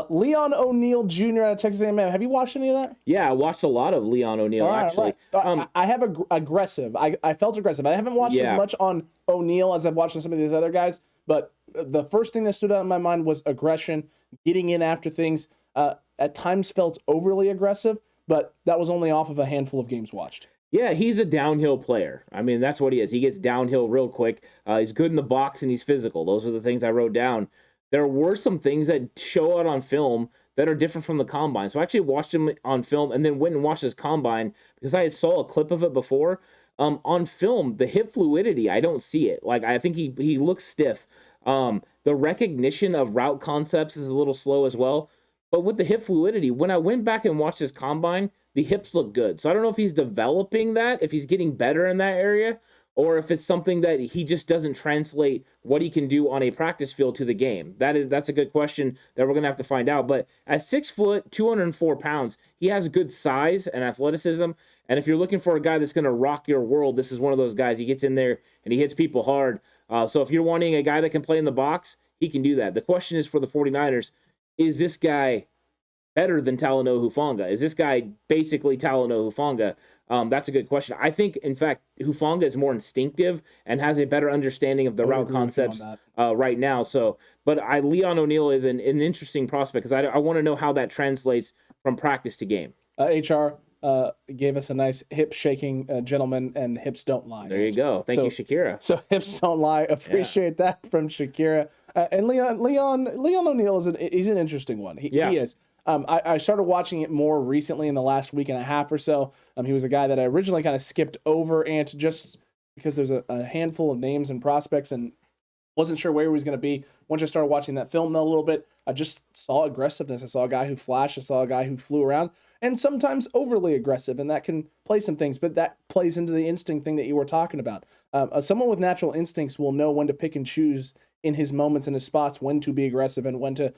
Leon O'Neal Jr. out of Texas A&M. Have you watched any of that? Yeah, I watched a lot of Leon O'Neal, actually. Right. I have aggressive. I felt aggressive. I haven't watched as much on O'Neal as I've watched on some of these other guys, but the first thing that stood out in my mind was aggression, getting in after things. At times felt overly aggressive, but that was only off of a handful of games watched. Yeah, he's a downhill player. I mean, that's what he is. He gets downhill real quick. He's good in the box, and he's physical. Those are the things I wrote down. There were some things that show out on film that are different from the combine. So I actually watched him on film and then went and watched his combine because I saw a clip of it before. On film, the hip fluidity, I don't see it. Like, I think he looks stiff. The recognition of route concepts is a little slow as well. But with the hip fluidity, when I went back and watched his combine, the hips look good. So I don't know if he's developing that, if he's getting better in that area, or if it's something that he just doesn't translate what he can do on a practice field to the game. That's a good question that we're going to have to find out. But at 6 foot, 204 pounds, he has good size and athleticism. And if you're looking for a guy that's going to rock your world, this is one of those guys. He gets in there and he hits people hard. So if you're wanting a guy that can play in the box, he can do that. The question is for the 49ers, is this guy better than Talanoa Hufanga? Is this guy basically Talanoa Hufanga? That's a good question. I think, in fact, Hufanga is more instinctive and has a better understanding of the route concepts right now. But Leon O'Neal is an interesting prospect because I want to know how that translates from practice to game. HR, gave us a nice hip shaking gentleman, and hips don't lie. There you go. Thank you, Shakira. So hips don't lie. Appreciate that from Shakira. And Leon O'Neal he's an interesting one. He is. I started watching it more recently in the last week and a half or so. He was a guy that I originally kind of skipped over, and just because there's a handful of names and prospects, and wasn't sure where he was going to be. Once I started watching that film a little bit, I just saw aggressiveness. I saw a guy who flashed. I saw a guy who flew around, and sometimes overly aggressive, and that can play some things, but that plays into the instinct thing that you were talking about. Someone with natural instincts will know when to pick and choose in his moments and his spots, when to be aggressive and when to,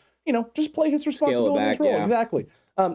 just play his responsibility, his role. Yeah. Exactly.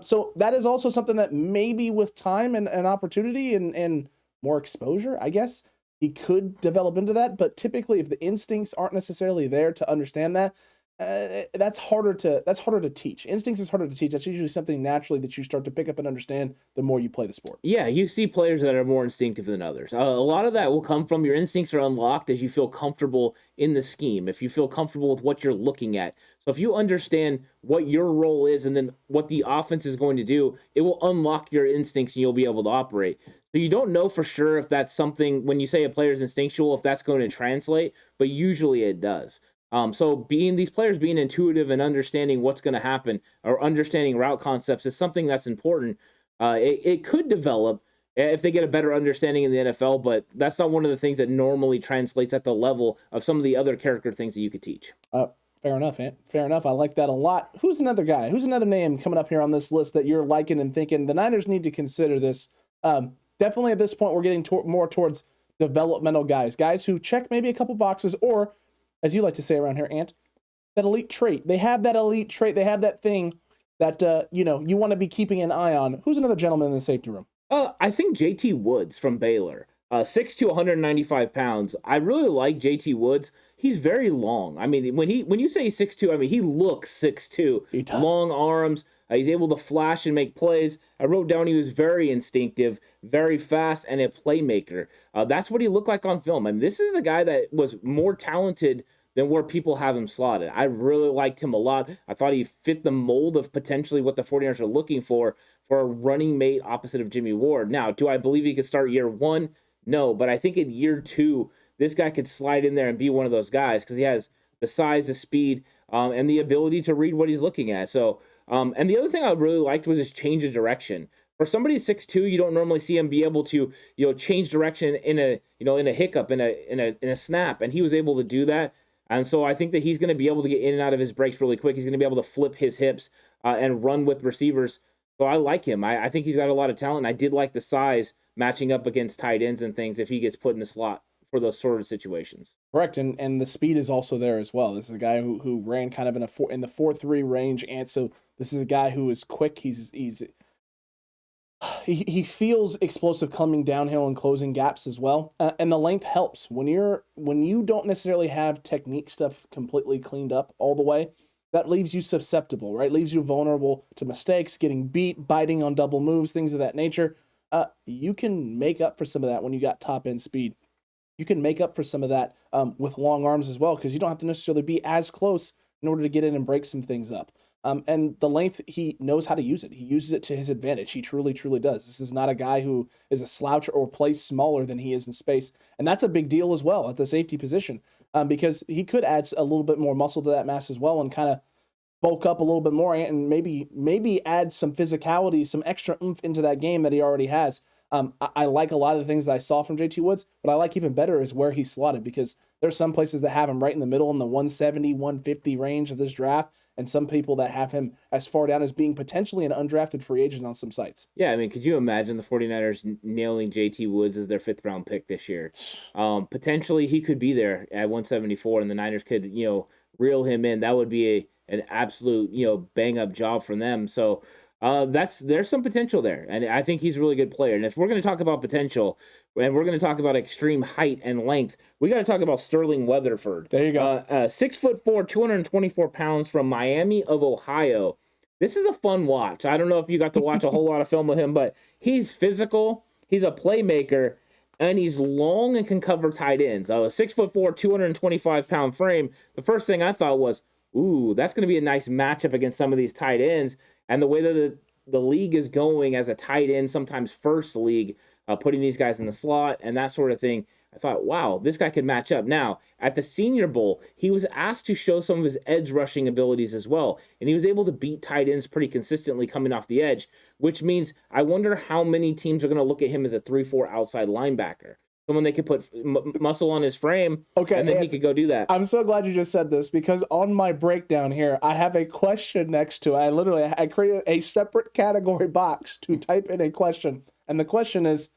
So that is also something that maybe with time and opportunity and more exposure, I guess, he could develop into that. But typically, if the instincts aren't necessarily there to understand that, that's harder to teach. Instincts is harder to teach. That's usually something naturally that you start to pick up and understand the more you play the sport. Yeah, you see players that are more instinctive than others. A lot of that will come from your instincts are unlocked as you feel comfortable in the scheme, if you feel comfortable with what you're looking at. So if you understand what your role is and then what the offense is going to do, it will unlock your instincts and you'll be able to operate. So you don't know for sure if that's something, when you say a player's instinctual, if that's going to translate, but usually it does. So these players being intuitive and understanding what's going to happen or understanding route concepts is something that's important. It could develop if they get a better understanding in the NFL, but that's not one of the things that normally translates at the level of some of the other character things that you could teach. Fair enough, Ant. Fair enough. I like that a lot. Who's another guy? Who's another name coming up here on this list that you're liking and thinking the Niners need to consider this? Definitely at this point, we're getting more towards developmental guys who check maybe a couple boxes, or, as you like to say around here, Ant, that elite trait. They have that elite trait. They have that thing that, you want to be keeping an eye on. Who's another gentleman in the safety room? I think JT Woods from Baylor. 6'2", 195 pounds. I really like JT Woods. He's very long. I mean, when you say 6'2", I mean, he looks 6'2". He does. Long arms. He's able to flash and make plays. I wrote down he was very instinctive, very fast, and a playmaker. That's what he looked like on film. I mean, this is a guy that was more talented than where people have him slotted. I really liked him a lot. I thought he fit the mold of potentially what the 49ers are looking for a running mate opposite of Jimmy Ward. Now, do I believe he could start year one? No, but I think in year two, this guy could slide in there and be one of those guys because he has the size, the speed, and the ability to read what he's looking at. So, and the other thing I really liked was his change of direction. For somebody 6'2", you don't normally see him be able to, change direction in a hiccup, in a snap, and he was able to do that. And so I think that he's going to be able to get in and out of his breaks really quick. He's going to be able to flip his hips and run with receivers. So I like him. I think he's got a lot of talent. I did like the size matching up against tight ends and things if he gets put in the slot for those sort of situations. Correct, and the speed is also there as well. This is a guy who ran kind of in the 4.3 range, and so this is a guy who is quick. He feels explosive coming downhill and closing gaps as well, and the length helps when you don't necessarily have technique stuff completely cleaned up all the way. That leaves you susceptible, right? Leaves you vulnerable to mistakes, getting beat, biting on double moves, things of that nature. You can make up for some of that when you got top end speed. You can make up for some of that with long arms as well, because you don't have to necessarily be as close in order to get in and break some things up. And the length, he knows how to use it. He uses it to his advantage. He truly, truly does. This is not a guy who is a sloucher or plays smaller than he is in space. And that's a big deal as well at the safety position, because he could add a little bit more muscle to that mass as well and kind of bulk up a little bit more and maybe add some physicality, some extra oomph into that game that he already has. I like a lot of the things that I saw from JT Woods, but I like even better is where he's slotted, because there's some places that have him right in the middle in the 170, 150 range of this draft, and some people that have him as far down as being potentially an undrafted free agent on some sites. Yeah, I mean, could you imagine the 49ers nailing JT Woods as their 5th round pick this year? Potentially he could be there at 174 and the Niners could, reel him in. That would be an absolute, bang up job from them. So there's some potential there, and I think he's a really good player. And if we're going to talk about potential, and we're going to talk about extreme height and length, we got to talk about Sterling Weatherford. There you go. 6'4", 224 pounds from Miami of Ohio. This is a fun watch. I don't know if you got to watch a whole lot of film with him, but he's physical, he's a playmaker, and he's long and can cover tight ends. 6'4", 225 pound frame. The first thing I thought was, ooh, that's going to be a nice matchup against some of these tight ends. And the way that the league is going as a tight end, sometimes first league, putting these guys in the slot and that sort of thing, I thought, wow, this guy could match up. Now, at the Senior Bowl, he was asked to show some of his edge rushing abilities as well, and he was able to beat tight ends pretty consistently coming off the edge, which means I wonder how many teams are going to look at him as a 3-4 outside linebacker. Someone they could put muscle on his frame, okay, and then he could go do that. I'm so glad you just said this, because on my breakdown here, I have a question next to it. I created a separate category box to type in a question, and the question is,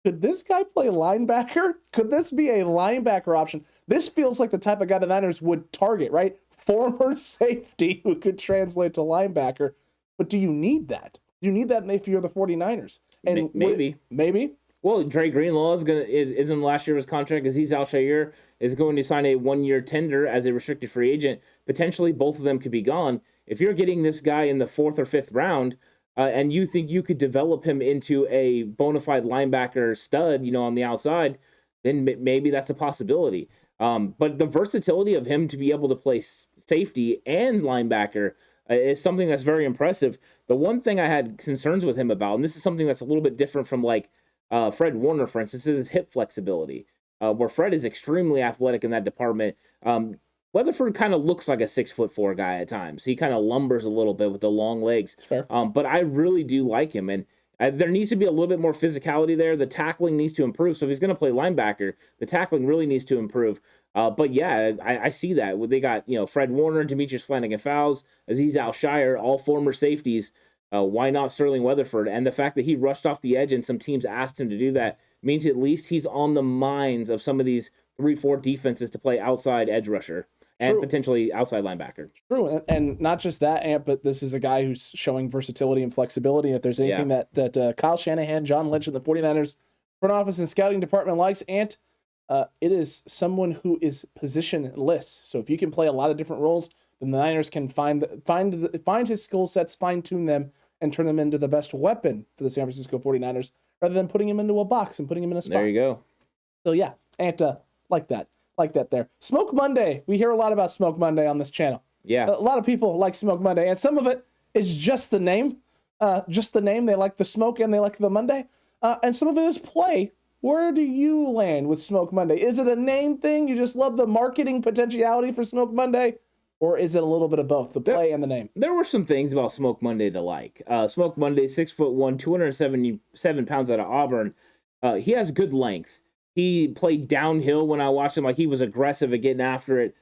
could this guy play linebacker? Could this be a linebacker option? This feels like the type of guy the Niners would target, right? Former safety who could translate to linebacker. But do you need that? Do you need that if you're the 49ers? And maybe. Maybe? Well, Dre Greenlaw is in last year of his contract. Aziz Al-Shaair is going to sign a 1-year tender as a restricted free agent. Potentially, both of them could be gone. If you're getting this guy in the 4th or 5th round, and you think you could develop him into a bona fide linebacker stud, on the outside, then maybe that's a possibility. But the versatility of him to be able to play safety and linebacker is something that's very impressive. The one thing I had concerns with him about, and this is something that's a little bit different from like Fred Warner, for instance, is his hip flexibility, where Fred is extremely athletic in that department. Weatherford kind of looks like a 6'4" guy at times. He kind of lumbers a little bit with the long legs. It's fair. But I really do like him, and there needs to be a little bit more physicality there. The tackling needs to improve. So if he's going to play linebacker, the tackling really needs to improve. But yeah, I see that. They got Fred Warner, Demetrius Flanagan-Fowles, Aziz Al-Shaair, all former safeties. Why not Sterling Weatherford? And the fact that he rushed off the edge and some teams asked him to do that means at least he's on the minds of some of these 3-4 defenses to play outside edge rusher. And potentially outside linebacker. True, and not just that, Ant, but this is a guy who's showing versatility and flexibility. If there's anything that Kyle Shanahan, John Lynch, and the 49ers front office and scouting department likes, Ant, it is someone who is positionless. So if you can play a lot of different roles, then the Niners can find his skill sets, fine-tune them, and turn them into the best weapon for the San Francisco 49ers, rather than putting him into a box and putting him in a spot. There you go. So yeah, Ant, like that. Like that there. Smoke Monday. We hear a lot about Smoke Monday on this channel. Yeah. A lot of people like Smoke Monday, and some of it is just the name. Just the name. They like the smoke and they like the Monday. And some of it is play. Where do you land with Smoke Monday? Is it a name thing? You just love the marketing potentiality for Smoke Monday? Or is it a little bit of both, the play and the name? There were some things about Smoke Monday to like. Smoke Monday, 6'1", 277 pounds out of Auburn. He has good length. He played downhill when I watched him. Like, he was aggressive at getting after it.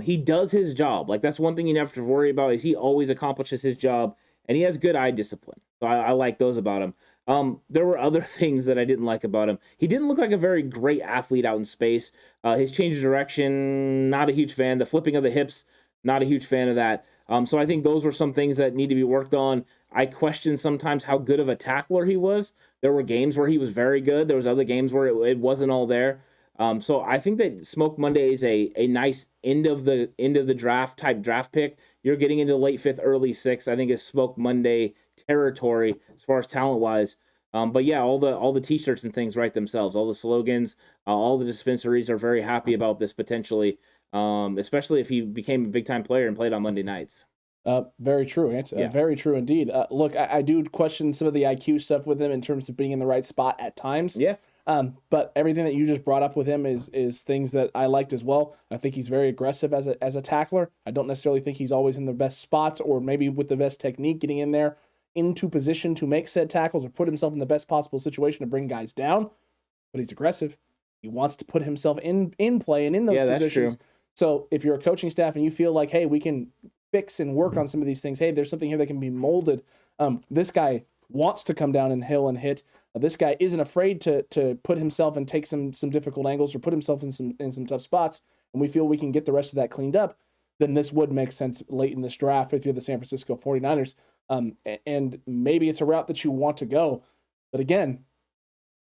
He does his job. Like, that's one thing you never have to worry about, is he always accomplishes his job, and he has good eye discipline. So I like those about him. There were other things that I didn't like about him. He didn't look like a very great athlete out in space. His change of direction, not a huge fan. The flipping of the hips, not a huge fan of that. So I think those were some things that need to be worked on. I question sometimes how good of a tackler he was. There were games where he was very good. There was other games where it wasn't all there. So I think that Smoke Monday is a nice end of the draft type draft pick. You're getting into late 5th, early 6th. I think it's Smoke Monday territory as far as talent wise. But yeah, all the T-shirts and things write themselves. All the slogans, all the dispensaries are very happy about this potentially, especially if he became a big time player and played on Monday nights. Very true, Ant. Very true indeed. Look, I do question some of the IQ stuff with him in terms of being in the right spot at times. Yeah. But everything that you just brought up with him is things that I liked as well. I think he's very aggressive as a tackler. I don't necessarily think he's always in the best spots or maybe with the best technique getting in there into position to make said tackles or put himself in the best possible situation to bring guys down. But he's aggressive. He wants to put himself in play and in those positions. That's true. So if you're a coaching staff and you feel like, hey, we can fix and work on some of these things. Hey, there's something here that can be molded. This guy wants to come down and hill and hit. This guy isn't afraid to put himself and take some difficult angles or put himself in some tough spots. And we feel we can get the rest of that cleaned up. Then this would make sense late in this draft if you're the San Francisco 49ers. And maybe it's a route that you want to go. But again,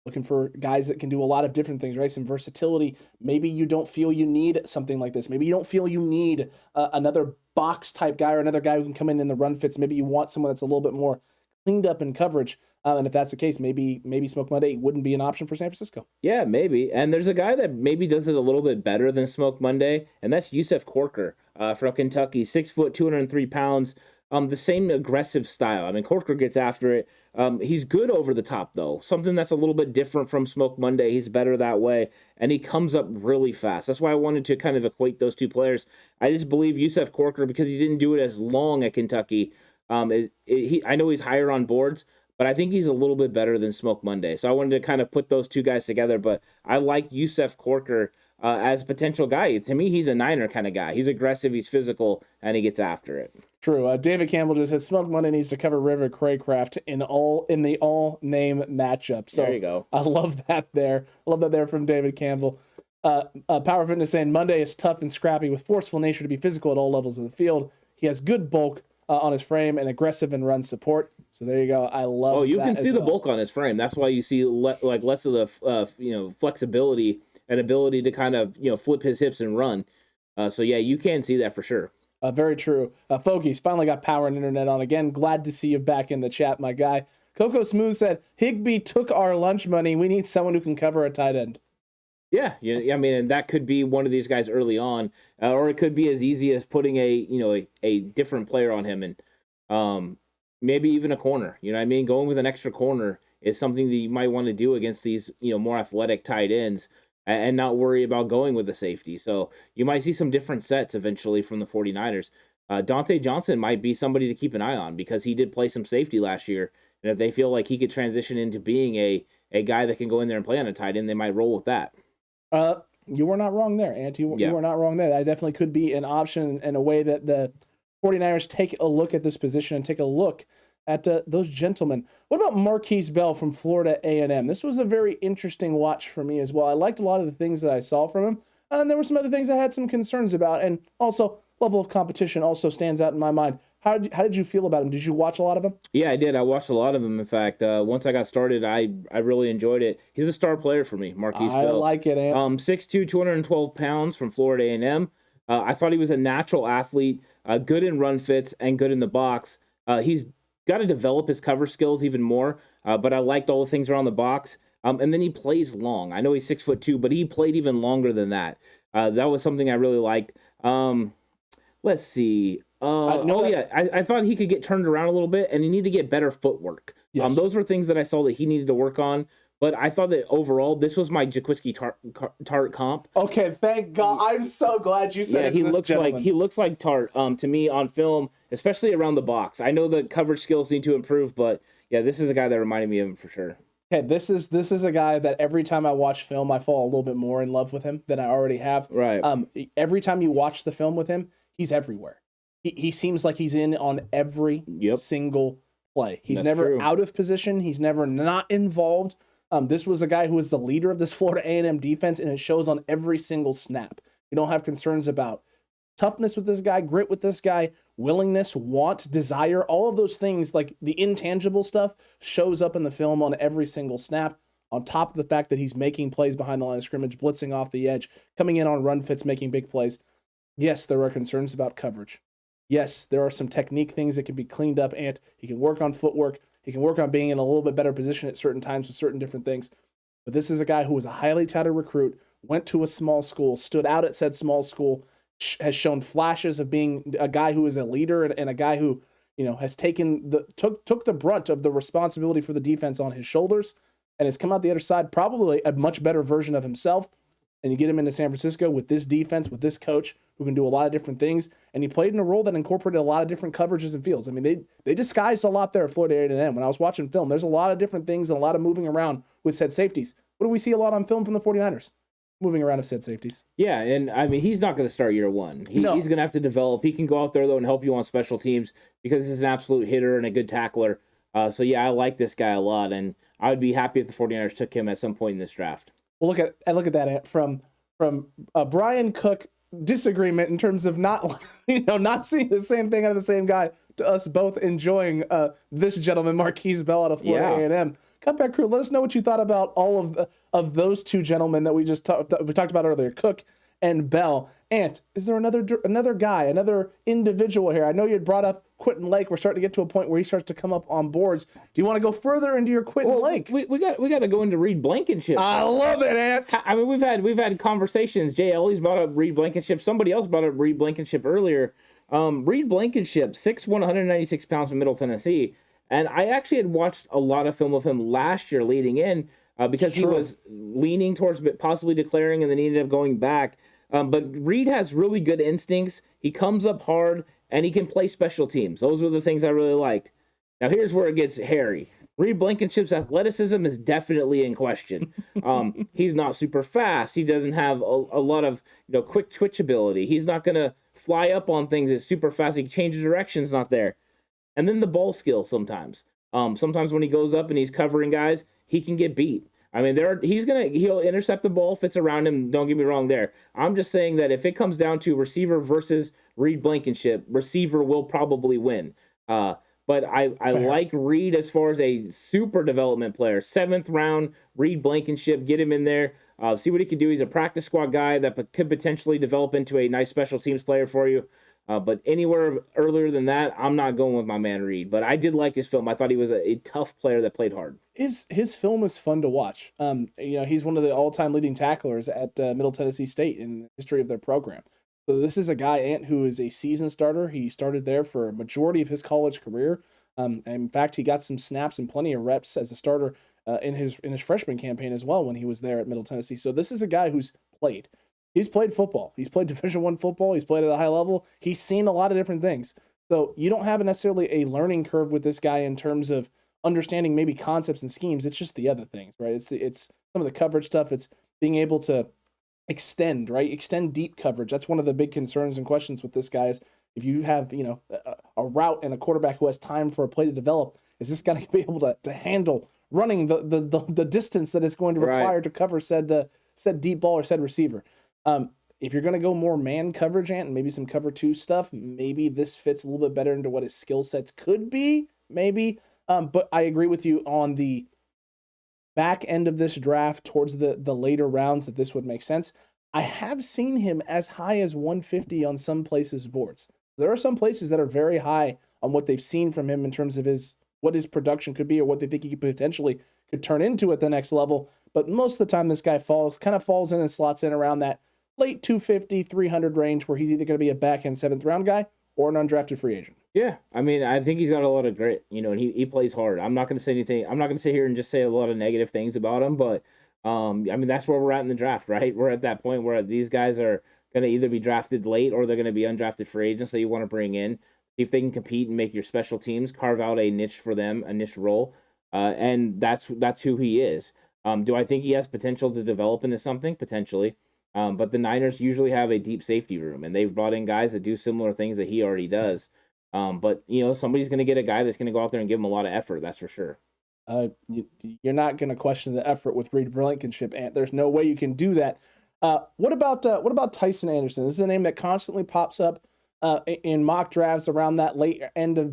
looking for guys that can do a lot of different things, right? Some versatility. Maybe you don't feel you need something like this. Maybe you don't feel you need another box type guy or another guy who can come in the run fits. Maybe you want someone that's a little bit more cleaned up in coverage. And if that's the case, maybe Smoke Monday wouldn't be an option for San Francisco. Yeah, maybe. And there's a guy that maybe does it a little bit better than Smoke Monday, and that's Yusef Corker from Kentucky. 6 foot, 203 pounds. the same aggressive style. I mean, Corker gets after it. He's good over the top, though. Something that's a little bit different from Smoke Monday. He's better that way, and he comes up really fast. That's why I wanted to kind of equate those two players. I just believe Yusef Corker, because he didn't do it as long at Kentucky, I know he's higher on boards, but I think he's a little bit better than Smoke Monday. So I wanted to kind of put those two guys together, but I like Yusef Corker as a potential guy. To me, he's a Niner kind of guy. He's aggressive, he's physical, and he gets after it. True. David Campbell just said Smoke Monday needs to cover River Craycraft in the all name matchup. So there you go. I love that there. I love that there from David Campbell. Power Fitness saying Monday is tough and scrappy with forceful nature to be physical at all levels of the field. He has good bulk on his frame and aggressive and run support. So there you go. I love. Oh, you can see the bulk on his frame. That's why you see less of the flexibility and ability to kind of flip his hips and run. So yeah, you can see that for sure. Very true. Fogies finally got power and internet on again. Glad to see you back in the chat, my guy. Coco Smooth said Higbee took our lunch money. We need someone who can cover a tight end. Yeah, I mean, and that could be one of these guys early on, or it could be as easy as putting a different player on him, and maybe even a corner. You know what I mean? Going with an extra corner is something that you might want to do against these more athletic tight ends, and not worry about going with the safety. So you might see some different sets eventually from the 49ers. Dante Johnson might be somebody to keep an eye on because he did play some safety last year, and if they feel like he could transition into being a guy that can go in there and play on a tight end, they might roll with that. You were not wrong there, Ant. You were not wrong there. That definitely could be an option in a way that the 49ers take a look at this position and take a look at those gentlemen. What about Marquis Bell from Florida A&M? This was a very interesting watch for me as well. I liked a lot of the things that I saw from him, and there were some other things I had some concerns about, and also level of competition also stands out in my mind. How did you feel about him? Did you watch a lot of him? Yeah, I did. I watched a lot of him. In fact, once I got started, I really enjoyed it. He's a star player for me, Marquis Bell. I like it, Ant. 6'2", 212 pounds from Florida A&M. I thought he was a natural athlete, good in run fits and good in the box. He's got to develop his cover skills even more, but I liked all the things around the box. And then he plays long. I know he's 6'2", but he played even longer than that. That was something I really liked. Let's see. I thought he could get turned around a little bit, and he needed to get better footwork. Yes. Those were things that I saw that he needed to work on. But I thought that overall, this was my Jaquiski Tart comp. Okay, thank God. I'm so glad you said he looks like Tart to me on film, especially around the box. I know the coverage skills need to improve, but yeah, this is a guy that reminded me of him for sure. Okay, this is a guy that every time I watch film, I fall a little bit more in love with him than I already have. Right. Every time you watch the film with him, he's everywhere. He seems like he's in on every single play. He's never out of position. He's never not involved. This was a guy who was the leader of this Florida A&M defense, and it shows on every single snap. You don't have concerns about toughness with this guy, grit with this guy, willingness, want, desire, all of those things, like the intangible stuff, shows up in the film on every single snap, on top of the fact that he's making plays behind the line of scrimmage, blitzing off the edge, coming in on run fits, making big plays. Yes, there are concerns about coverage. Yes, there are some technique things that can be cleaned up, and he can work on footwork. He can work on being in a little bit better position at certain times with certain different things. But this is a guy who was a highly touted recruit, went to a small school, stood out at said small school, has shown flashes of being a guy who is a leader and a guy who, has took the brunt of the responsibility for the defense on his shoulders and has come out the other side probably a much better version of himself. And you get him into San Francisco with this defense, with this coach who can do a lot of different things. And he played in a role that incorporated a lot of different coverages and fields. I mean, they disguised a lot there at Florida A&M. When I was watching film, there's a lot of different things and a lot of moving around with said safeties. What do we see a lot on film from the 49ers? Moving around of said safeties. Yeah, and I mean, he's not going to start year one. He's going to have to develop. He can go out there, though, and help you on special teams because he's an absolute hitter and a good tackler. So, yeah, I like this guy a lot, and I would be happy if the 49ers took him at some point in this draft. Well, look at that from Bryan Cook disagreement in terms of not seeing the same thing out of the same guy to us both enjoying this gentleman, Marquis Bell out of Florida A&M. Cutback crew, let us know what you thought about all of those two gentlemen that we talked about earlier, Cook and Bell. Ant, is there another guy, another individual here? I know you had brought up Quentin Lake. We're starting to get to a point where he starts to come up on boards. Do you want to go further into your Quentin Lake? We got to go into Reed Blankenship. I love it, Ant. I mean, we've had conversations. Jay Ellie's brought up Reed Blankenship. Somebody else brought up Reed Blankenship earlier. Reed Blankenship, 6'1", 196 pounds from Middle Tennessee. And I actually had watched a lot of film of him last year leading in because he was leaning towards possibly declaring and then he ended up going back. But Reed has really good instincts. He comes up hard and he can play special teams. Those were the things I really liked. Now here's where it gets hairy. Reed Blankenship's athleticism is definitely in question. He's not super fast. He doesn't have a lot of quick twitch ability. He's not going to fly up on things as super fast. He changes directions, not there. And then the ball skill sometimes. Sometimes when he goes up and he's covering guys, he can get beat. I mean, he'll intercept the ball if it's around him. Don't get me wrong there. I'm just saying that if it comes down to receiver versus Reed Blankenship, receiver will probably win. But I like Reed as far as a super development player. 7th round, Reed Blankenship, get him in there. See what he can do. He's a practice squad guy that could potentially develop into a nice special teams player for you. But anywhere earlier than that, I'm not going with my man Reed. But I did like his film. I thought he was a tough player that played hard. His film is fun to watch. He's one of the all-time leading tacklers at Middle Tennessee State in the history of their program. So this is a guy, Ant, who is a seasoned starter. He started there for a majority of his college career. And in fact, he got some snaps and plenty of reps as a starter in his freshman campaign as well when he was there at Middle Tennessee. So this is a guy who's played. He's played football. He's played Division I football. He's played at a high level. He's seen a lot of different things. So you don't have necessarily a learning curve with this guy in terms of understanding maybe concepts and schemes. It's just the other things, right? It's some of the coverage stuff. It's being able to extend deep coverage. That's one of the big concerns and questions with this guy is if you have, a route and a quarterback who has time for a play to develop, is this guy going to be able to handle running the distance that it's going to require to cover said deep ball or said receiver? If you're going to go more man coverage and maybe some cover 2 stuff, maybe this fits a little bit better into what his skill sets could be, maybe. But I agree with you on the back end of this draft towards the later rounds that this would make sense. I have seen him as high as 150 on some places' boards. There are some places that are very high on what they've seen from him in terms of what his production could be or what they think he could turn into at the next level. But most of the time, this guy falls in and slots in around that late 250, 300 range where he's either going to be a back-end 7th round guy or an undrafted free agent. Yeah, I mean, I think he's got a lot of grit, and he plays hard. I'm not going to say anything. I'm not going to sit here and just say a lot of negative things about him, but I mean, that's where we're at in the draft, right? We're at that point where these guys are going to either be drafted late or they're going to be undrafted free agents that you want to bring in, see if they can compete and make your special teams, carve out a niche for them, a niche role, and that's who he is. Do I think he has potential to develop into something? Potentially. But the Niners usually have a deep safety room, and they've brought in guys that do similar things that he already does. But, somebody's going to get a guy that's going to go out there and give him a lot of effort, that's for sure. You're not going to question the effort with Reed Blankenship, and there's no way you can do that. What about Tyson Anderson? This is a name that constantly pops up in mock drafts around that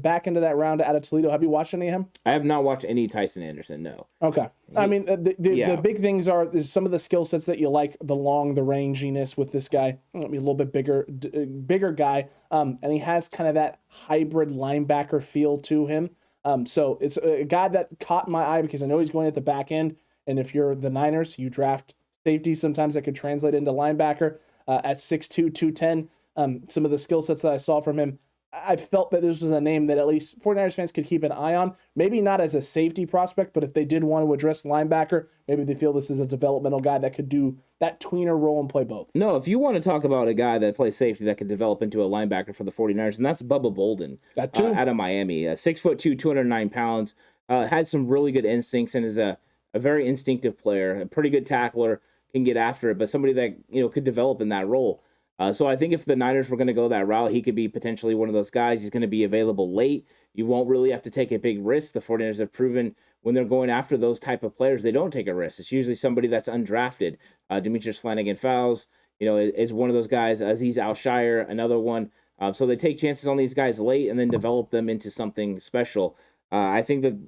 back end of that round out of Toledo. Have you watched any of him? I have not watched any Tyson Anderson, no. Okay. I mean, the big things is some of the skill sets that you like, the ranginess with this guy. A little bit bigger guy, and he has kind of that hybrid linebacker feel to him. So it's a guy that caught my eye because I know he's going at the back end, and if you're the Niners, you draft safety. Sometimes that could translate into linebacker at 6'2", 210. Some of the skill sets that I saw from him, I felt that this was a name that at least 49ers fans could keep an eye on. Maybe not as a safety prospect, but if they did want to address linebacker, maybe they feel this is a developmental guy that could do that tweener role and play both. No, if you want to talk about a guy that plays safety that could develop into a linebacker for the 49ers, and that's Bubba Bolden. That too. Out of Miami. 6'2", 209 pounds. Had some really good instincts and is a very instinctive player, a pretty good tackler, can get after it, but somebody that could develop in that role. So I think if the Niners were going to go that route, he could be potentially one of those guys. He's going to be available late. You won't really have to take a big risk. The 49ers have proven when they're going after those type of players, they don't take a risk. It's usually somebody that's undrafted. Demetrius Flanagan-Fowles, is one of those guys. Aziz Al-Shire, another one. So they take chances on these guys late and then develop them into something special. I think that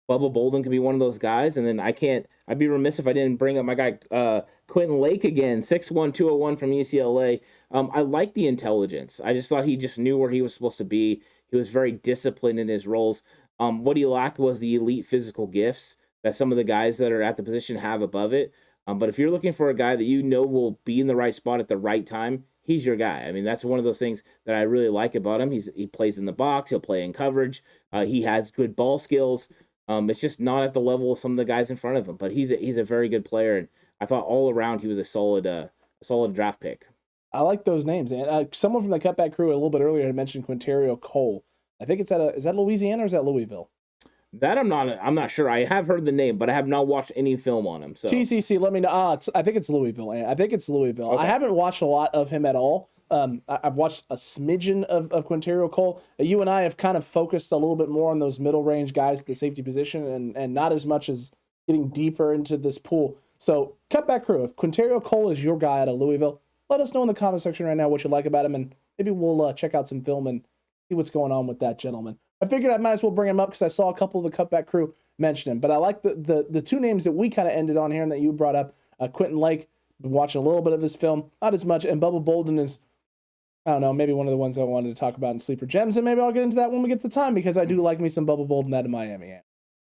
Bubba Bolden could be one of those guys. And then I'd be remiss if I didn't bring up my guy, Quentin Lake again, 6'1", 201 from UCLA. I like the intelligence. I just thought he just knew where he was supposed to be. He was very disciplined in his roles. What he lacked was the elite physical gifts that some of the guys that are at the position have above it. But if you're looking for a guy that will be in the right spot at the right time, he's your guy. I mean, that's one of those things that I really like about him. He plays in the box. He'll play in coverage. He has good ball skills. It's just not at the level of some of the guys in front of him, but he's a very good player. And I thought all around he was a solid draft pick. I like those names. And someone from the Cutback crew a little bit earlier had mentioned Quinterio Cole. I think is that Louisiana or is that Louisville? That I'm not sure. I have heard the name, but I have not watched any film on him. So TCC, let me know. I think it's Louisville. Okay. I haven't watched a lot of him at all. I've watched a smidgen of Quinterio Cole. You and I have kind of focused a little bit more on those middle range guys at the safety position and not as much as getting deeper into this pool. So, Cutback crew, if Quinterio Cole is your guy out of Louisville, let us know in the comment section right now what you like about him, and maybe we'll check out some film and see what's going on with that gentleman. I figured I might as well bring him up because I saw a couple of the Cutback crew mention him. But I like the two names that we kind of ended on here and that you brought up. Quentin Lake, been watching a little bit of his film, not as much. And Bubba Bolden is, I don't know, maybe one of the ones I wanted to talk about in Sleeper Gems. And maybe I'll get into that when we get the time because I do like me some Bubba Bolden out of Miami.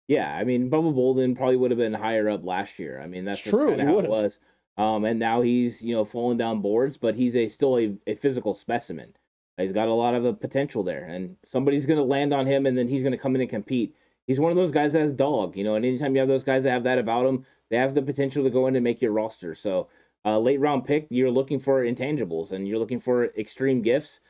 Yeah, I mean, Bubba Bolden probably would have been higher up last year. I mean, that's true. Kind of how it was. And now he's, falling down boards, but he's still a physical specimen. He's got a lot of potential there, and somebody's going to land on him, and then he's going to come in and compete. He's one of those guys that has dog, and anytime you have those guys that have that about them, they have the potential to go in and make your roster. So, late round pick, you're looking for intangibles, and you're looking for extreme gifts.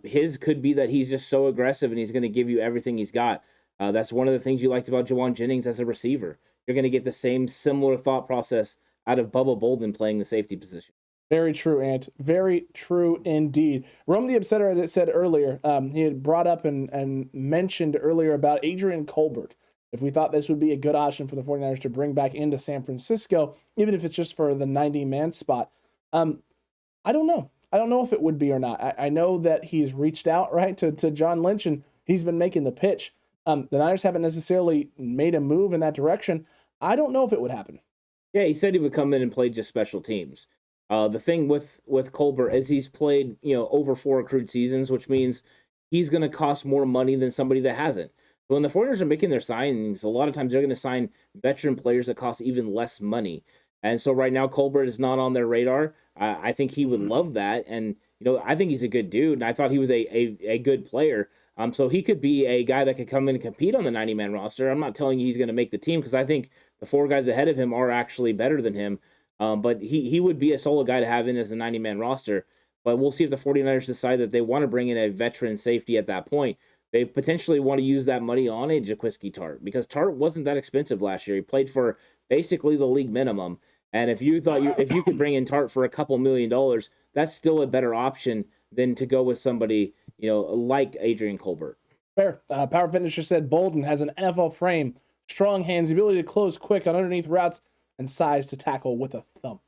His could be that he's just so aggressive, and he's going to give you everything he's got. That's one of the things you liked about Juwan Jennings as a receiver. You're going to get the same similar thought process out of Bubba Bolden playing the safety position. Very true, Ant. Very true indeed. Rome the Upsetter had said earlier, he had brought up and mentioned earlier about Adrian Colbert. If we thought this would be a good option for the 49ers to bring back into San Francisco, even if it's just for the 90-man spot. I don't know. I don't know if it would be or not. I know that he's reached out, right, to John Lynch, and he's been making the pitch. The Niners haven't necessarily made a move in that direction. I don't know if it would happen. Yeah, he said he would come in and play just special teams. The thing with Colbert is he's played, over 4 accrued seasons, which means he's going to cost more money than somebody that hasn't. But when the 49ers are making their signings, a lot of times they're going to sign veteran players that cost even less money. And so right now, Colbert is not on their radar. I think he would love that. And, I think he's a good dude. And I thought he was a good player. So he could be a guy that could come in and compete on the 90-man roster. I'm not telling you he's going to make the team because I think the 4 guys ahead of him are actually better than him. But he would be a solo guy to have in as a 90-man roster. But we'll see if the 49ers decide that they want to bring in a veteran safety at that point. They potentially want to use that money on a Jaquiski Tartt because Tartt wasn't that expensive last year. He played for basically the league minimum. And if you thought if you could bring in Tartt for a couple $1 million, that's still a better option than to go with somebody, like Adrian Colbert. Fair. Power Fitness just said Bolden has an NFL frame, strong hands, ability to close quick on underneath routes, and size to tackle with a thump.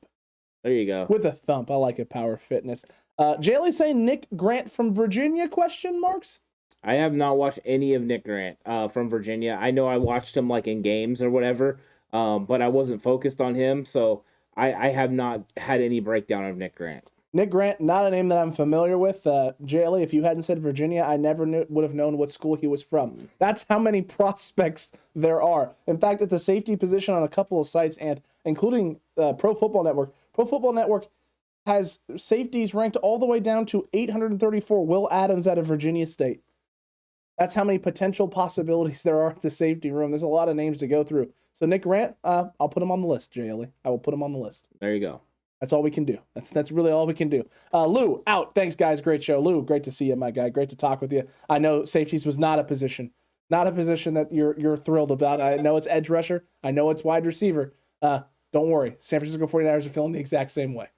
There you go. With a thump. I like it, Power Fitness. Jaylee saying Nick Grant from Virginia, question marks? I have not watched any of Nick Grant from Virginia. I know I watched him like in games or whatever, but I wasn't focused on him, so I have not had any breakdown of Nick Grant. Nick Grant, not a name that I'm familiar with. Jaylee, if you hadn't said Virginia, I never would have known what school he was from. That's how many prospects there are. In fact, at the safety position on a couple of sites, and including Pro Football Network has safeties ranked all the way down to 834. Will Adams out of Virginia State. That's how many potential possibilities there are at the safety room. There's a lot of names to go through. So Nick Grant, I'll put him on the list, Jaylee. I will put him on the list. There you go. That's all we can do. That's really all we can do. Lou, out. Thanks, guys. Great show. Lou, great to see you, my guy. Great to talk with you. I know safeties was not a position that you're thrilled about. I know it's edge rusher. I know it's wide receiver. Don't worry. San Francisco 49ers are feeling the exact same way.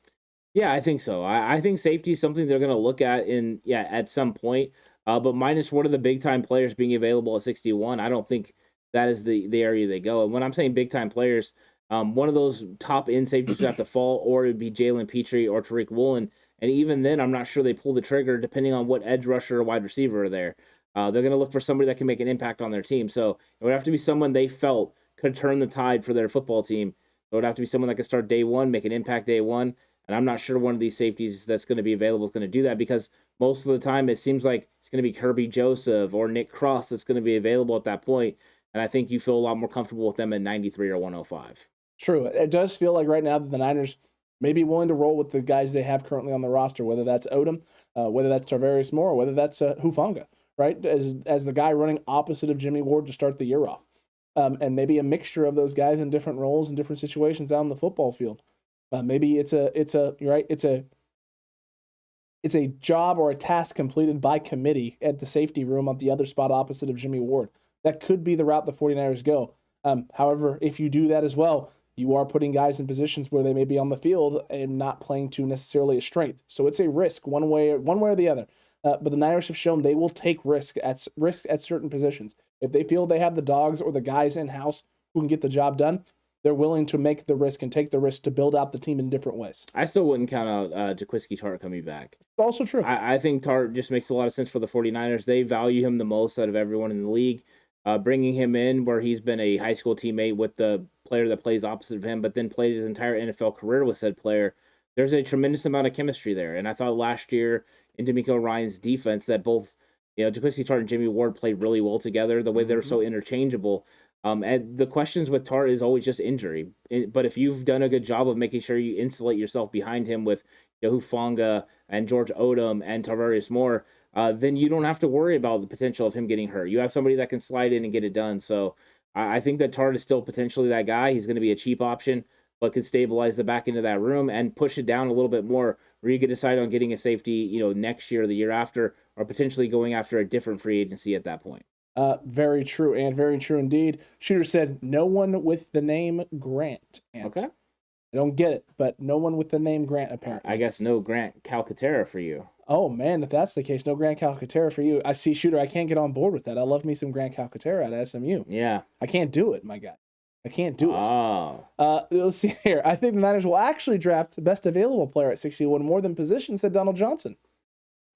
Yeah, I think so. I think safety is something they're going to look at at some point. But minus one of the big-time players being available at 61, I don't think that is the area they go. And when I'm saying big-time players, one of those top-end safeties would have to fall, or it would be Jalen Pitre or Tariq Woolen. And even then, I'm not sure they pull the trigger depending on what edge rusher or wide receiver are there. They're going to look for somebody that can make an impact on their team. So it would have to be someone they felt could turn the tide for their football team. It would have to be someone that could start day one, make an impact day one. And I'm not sure one of these safeties that's going to be available is going to do that because most of the time it seems like it's going to be Kirby Joseph or Nick Cross that's going to be available at that point. And I think you feel a lot more comfortable with them at 93 or 105. True. It does feel like right now that the Niners maybe willing to roll with the guys they have currently on the roster, whether that's Odom, whether that's Tarvarius Moore, or whether that's Hufanga, right? As the guy running opposite of Jimmy Ward to start the year off. And maybe a mixture of those guys in different roles and different situations out on the football field. Maybe it's a job or a task completed by committee at the safety room on the other spot opposite of Jimmy Ward. That could be the route the 49ers go. However, if you do that as well, you are putting guys in positions where they may be on the field and not playing to necessarily a strength. So it's a risk one way or the other. But the Niners have shown they will take risk at certain positions. If they feel they have the dogs or the guys in-house who can get the job done, they're willing to make the risk and take the risk to build out the team in different ways. I still wouldn't count out Jaquiski Tartt coming back. Also true. I think Tartt just makes a lot of sense for the 49ers. They value him the most out of everyone in the league. Bringing him in where he's been a high school teammate with the player that plays opposite of him, but then played his entire NFL career with said player, there's a tremendous amount of chemistry there. And I thought last year in D'Amico Ryan's defense that both Jaquiski Tartt and Jimmy Ward played really well together, the way they're so interchangeable. And the questions with Tartt is always just injury. But if you've done a good job of making sure you insulate yourself behind him with Hufanga and George Odom and Tarvarius Moore, then you don't have to worry about the potential of him getting hurt. You have somebody that can slide in and get it done. So I think that Tartt is still potentially that guy. He's going to be a cheap option, but could stabilize the back end of that room and push it down a little bit more, where you could decide on getting a safety, next year or the year after, or potentially going after a different free agency at that point. Very true, and very true indeed. Shooter said, no one with the name Grant. Okay. I don't get it, but no one with the name Grant, apparently. I guess no Grant Calcaterra for you. Oh, man, if that's the case, no Grant Calcaterra for you. I see, Shooter, I can't get on board with that. I love me some Grant Calcaterra at SMU. Yeah. I can't do it, my guy. I can't do it. Oh. Let's see here. I think the Niners will actually draft best available player at 61 more than position, said Donald Johnson.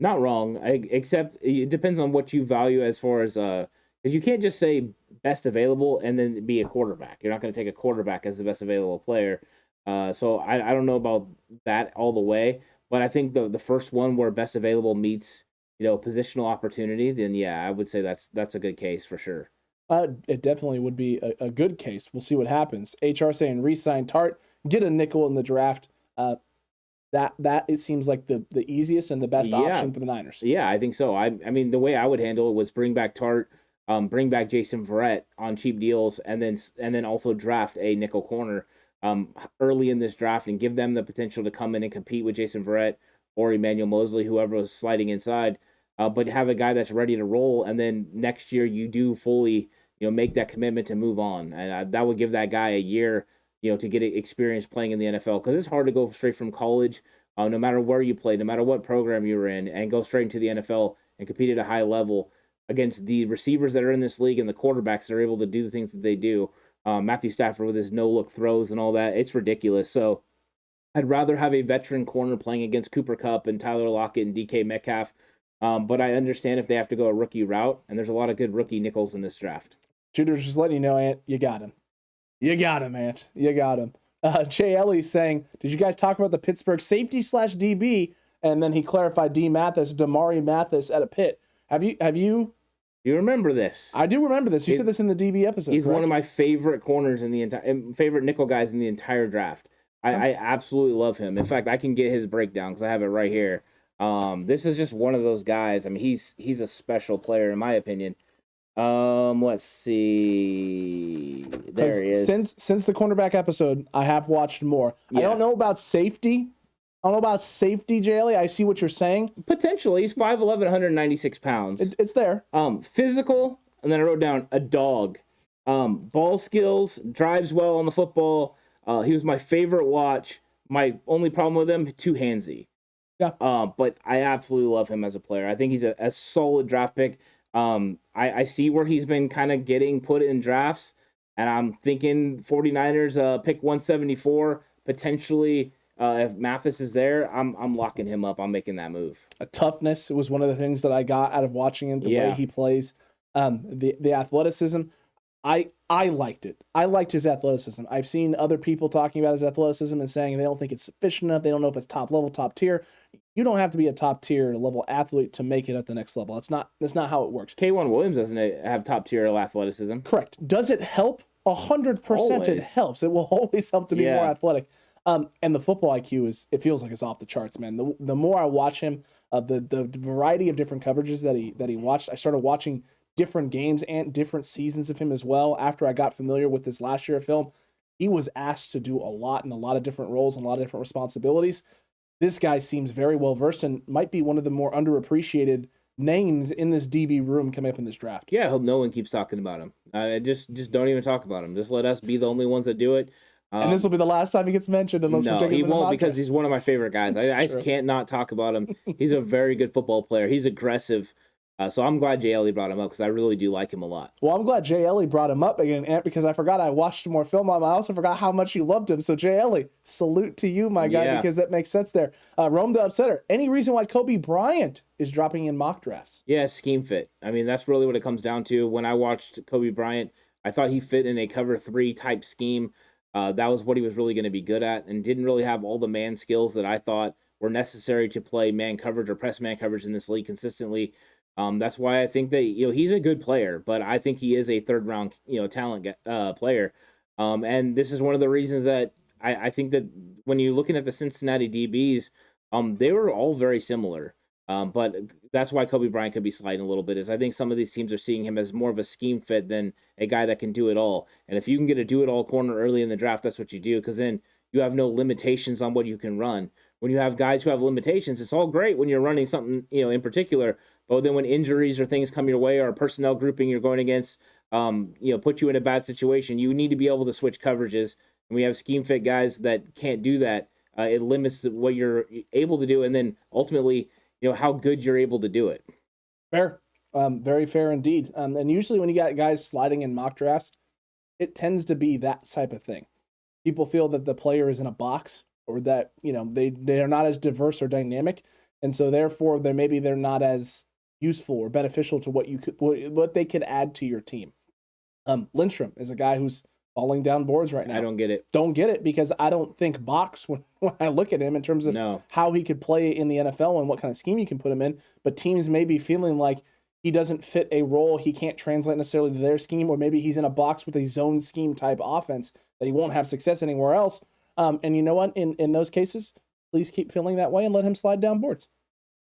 Not wrong, except it depends on what you value as far as because you can't just say best available and then be a quarterback. You're not going to take a quarterback as the best available player. So I don't know about that all the way, but I think the first one where best available meets positional opportunity, then yeah, I would say that's a good case for sure. It definitely would be a good case. We'll see what happens. HR saying re-sign Tartt, get a nickel in the draft. That it seems like the easiest and the best option for the Niners. Yeah, I think so. I mean, the way I would handle it was bring back Tartt, bring back Jason Verrett on cheap deals, and then also draft a nickel corner early in this draft and give them the potential to come in and compete with Jason Verrett or Emmanuel Mosley, whoever was sliding inside. But have a guy that's ready to roll, and then next year you do fully make that commitment to move on, and that would give that guy a year to get experience playing in the NFL, because it's hard to go straight from college, no matter where you played, no matter what program you were in, and go straight into the NFL and compete at a high level against the receivers that are in this league and the quarterbacks that are able to do the things that they do. Matthew Stafford with his no-look throws and all that, it's ridiculous. So I'd rather have a veteran corner playing against Cooper Kupp and Tyler Lockett and DK Metcalf, but I understand if they have to go a rookie route, and there's a lot of good rookie nickels in this draft. Shooter's just letting you know, Ant, you got him. You got him, Ant. You got him. Jay Ellie's saying, did you guys talk about the Pittsburgh safety/DB? And then he clarified Damari Mathis at a Pitt. Have you? You remember this? I do remember this. You said this in the DB episode. He's correct? one of my favorite corners in the favorite nickel guys in the entire draft. I absolutely love him. In fact, I can get his breakdown because I have it right here. This is just one of those guys. I mean, he's a special player in my opinion. Let's see. There he is. Since the cornerback episode, I have watched more. Yeah. I don't know about safety, Jaylee. I see what you're saying. Potentially, he's 5'11", 196 pounds. It's there. Physical, and then I wrote down a dog. Ball skills, drives well on the football. He was my favorite watch. My only problem with him, too handsy. Yeah. But I absolutely love him as a player. I think he's a solid draft pick. I see where he's been kind of getting put in drafts, and I'm thinking 49ers pick 174, potentially if Mathis is there, I'm locking him up. I'm making that move. Toughness was one of the things that I got out of watching him, the way he plays. The athleticism, I liked it. I liked his athleticism. I've seen other people talking about his athleticism and saying they don't think it's sufficient enough. They don't know if it's top level, top tier. You don't have to be a top tier level athlete to make it at the next level. That's not how it works. K1 Williams doesn't have top tier athleticism. Correct. Does it help? 100% it helps. It will always help to be more athletic. And the football IQ it feels like it's off the charts, man. The more I watch him, the variety of different coverages that he watched, I started watching different games and different seasons of him as well. After I got familiar with this last year of film, he was asked to do a lot in a lot of different roles and a lot of different responsibilities. This guy seems very well versed and might be one of the more underappreciated names in this DB room coming up in this draft. Yeah, I hope no one keeps talking about him. Just don't even talk about him. Just let us be the only ones that do it. And this will be the last time he gets mentioned, unless no, he won't, because he's one of my favorite guys. I just can't not talk about him. He's a very good football player. He's aggressive. So I'm glad Jay Ellie brought him up, because I really do like him a lot. Well, I'm glad Jay Ellie brought him up again, Ant, because I forgot I watched more film on him. I also forgot how much you loved him. So Jay Ellie, salute to you, my guy, because that makes sense there. Rome the Upsetter, any reason why Kobe Bryant is dropping in mock drafts? Yeah, scheme fit. I mean, that's really what it comes down to. When I watched Kobe Bryant, I thought he fit in a cover 3 type scheme. That was what he was really going to be good at, and didn't really have all the man skills that I thought were necessary to play man coverage or press man coverage in this league consistently. That's why I think that he's a good player, but I think he is a 3rd round talent player. And this is one of the reasons that I think that when you're looking at the Cincinnati DBs, they were all very similar. But that's why Kobe Bryant could be sliding a little bit, is I think some of these teams are seeing him as more of a scheme fit than a guy that can do it all. And if you can get a do-it-all corner early in the draft, that's what you do, because then you have no limitations on what you can run. When you have guys who have limitations, it's all great when you're running something in particular, but then when injuries or things come your way, or a personnel grouping you're going against, put you in a bad situation, you need to be able to switch coverages. And we have scheme fit guys that can't do that. It limits what you're able to do, and then ultimately, how good you're able to do it. Fair. Very fair indeed. And usually when you got guys sliding in mock drafts, it tends to be that type of thing. People feel that the player is in a box, or that, they are not as diverse or dynamic. And so therefore they're not as useful or beneficial to what they could add to your team. Lindstrom is a guy who's falling down boards right now. I don't get it. Don't get it, because I don't think box when I look at him in terms of how he could play in the NFL and what kind of scheme you can put him in. But teams may be feeling like he doesn't fit a role, he can't translate necessarily to their scheme, or maybe he's in a box with a zone scheme type offense that he won't have success anywhere else. And you know what? In those cases, please keep feeling that way and let him slide down boards.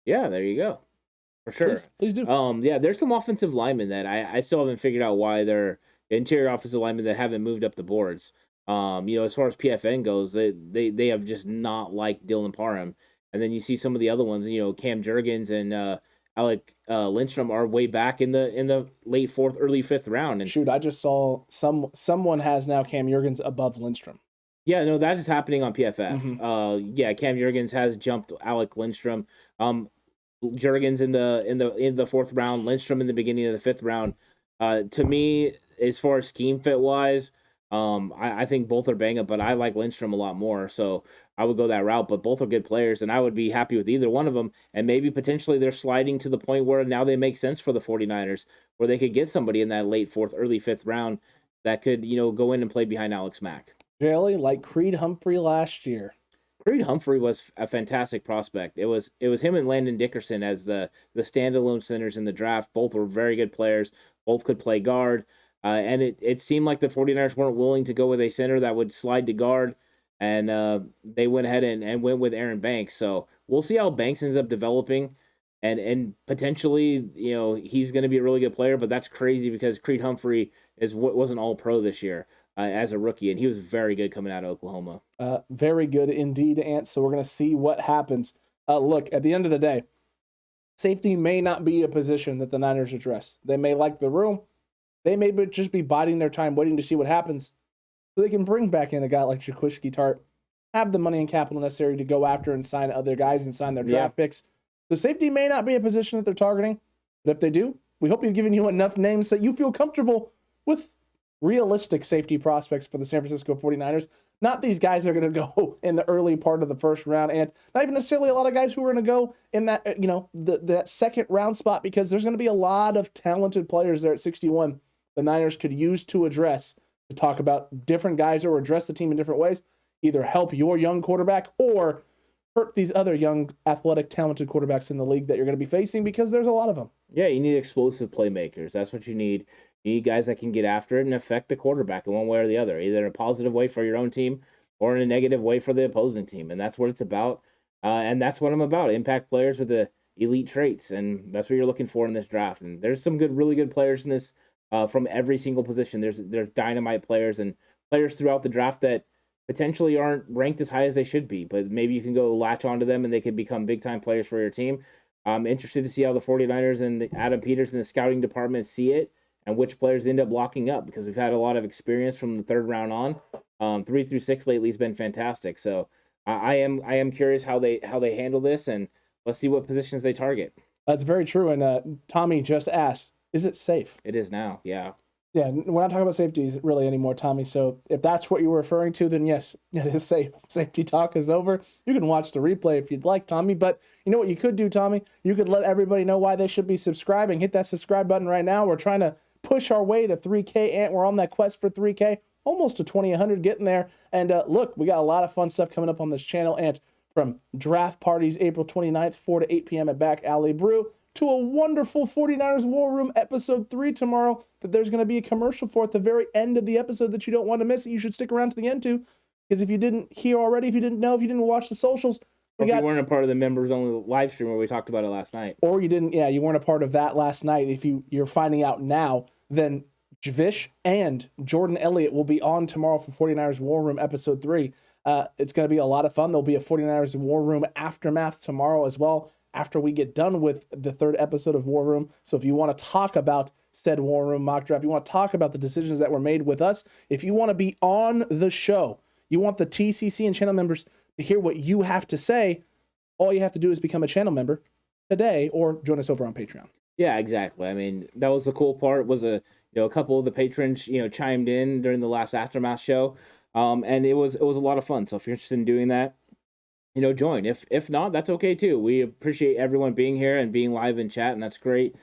Yeah, there you go. For sure. Please do. There's some offensive linemen that I still haven't figured out why they're interior offensive linemen that haven't moved up the boards. As far as PFN goes, they have just not liked Dylan Parham. And then you see some of the other ones, Cam Jurgens and Alec Lindstrom are way back in the late 4th, early 5th round. And shoot, I just saw someone has now Cam Jurgens above Lindstrom. Yeah, no, that is happening on PFF. Mm-hmm. Cam Jurgens has jumped Alec Lindstrom. Jurgens in the 4th round, Lindstrom in the beginning of the 5th round. To me, as far as scheme fit wise, I think both are bang up, but I like Lindstrom a lot more, so I would go that route. But both are good players, and I would be happy with either one of them. And maybe potentially they're sliding to the point where now they make sense for the 49ers, where they could get somebody in that late 4th, early 5th round that could go in and play behind Alex Mack. Really, like Creed Humphrey last year. Creed Humphrey was a fantastic prospect. It was him and Landon Dickerson as the standalone centers in the draft. Both were very good players. Both could play guard. And it seemed like the 49ers weren't willing to go with a center that would slide to guard. And they went ahead and went with Aaron Banks. So we'll see how Banks ends up developing. And potentially, he's going to be a really good player. But that's crazy because Creed Humphrey wasn't all pro this year. As a rookie, and he was very good coming out of Oklahoma. Very good indeed, Ant. So we're going to see what happens. Look, at the end of the day, safety may not be a position that the Niners address. They may like the room. They may just be biding their time, waiting to see what happens, so they can bring back in a guy like Jaquiski Tart, have the money and capital necessary to go after and sign other guys and sign their draft picks. So safety may not be a position that they're targeting, but if they do, we hope we've given you enough names that you feel comfortable with realistic safety prospects for the San Francisco 49ers. Not these guys that are going to go in the early part of the 1st round, and not even necessarily a lot of guys who are going to go in that, that 2nd round spot, because there's going to be a lot of talented players there at 61 the Niners could use to address, to talk about different guys or address the team in different ways, either help your young quarterback or hurt these other young, athletic, talented quarterbacks in the league that you're going to be facing, because there's a lot of them. Yeah, you need explosive playmakers. That's what you need. You need guys that can get after it and affect the quarterback in one way or the other, either in a positive way for your own team or in a negative way for the opposing team. And that's what it's about. And that's what I'm about. Impact players with the elite traits. And that's what you're looking for in this draft. And there's some really good players in this from every single position. There's dynamite players and players throughout the draft that potentially aren't ranked as high as they should be, but maybe you can go latch onto them and they could become big-time players for your team. I'm interested to see how the 49ers and the Adam Peters and the scouting department see it and which players end up locking up, because we've had a lot of experience from the third round on. 3 through 6 lately has been fantastic. So I am curious how they handle this, and let's see what positions they target. That's very true. And Tommy just asked, is it safe? It is now, yeah. Yeah, we're not talking about safeties really anymore, Tommy. So if that's what you were referring to, then yes, it is safe. Safety talk is over. You can watch the replay if you'd like, Tommy. But you know what you could do, Tommy? You could let everybody know why they should be subscribing. Hit that subscribe button right now. We're trying to push our way to 3K, and we're on that quest for 3K, almost to 2,100, getting there. And look, we got a lot of fun stuff coming up on this channel. And from draft parties April 29th, 4 to 8 p.m. at Back Alley Brew, to a wonderful 49ers War Room episode 3 tomorrow that there's going to be a commercial for at the very end of the episode that you don't want to miss, that you should stick around to the end to, because if you didn't hear already, if you didn't know, if you didn't watch the socials, if you weren't a part of the members only live stream where we talked about it last night, or you didn't, you weren't a part of that last night, if you're finding out now, then Vish and Jordan Elliott will be on tomorrow for 49ers War Room episode 3. It's going to be a lot of fun. There'll be a 49ers War Room aftermath tomorrow as well, after we get done with the 3rd episode of War Room. So if you want to talk about said War Room mock draft, you want to talk about the decisions that were made with us, if you want to be on the show, you want the TCC and channel members to hear what you have to say, all you have to do is become a channel member today or join us over on Patreon. Yeah, exactly. I mean, that was the cool part, was a couple of the patrons, chimed in during the last Aftermath show. And it was a lot of fun. So if you're interested in doing that, join. If not, that's okay too. We appreciate everyone being here and being live in chat, and that's great.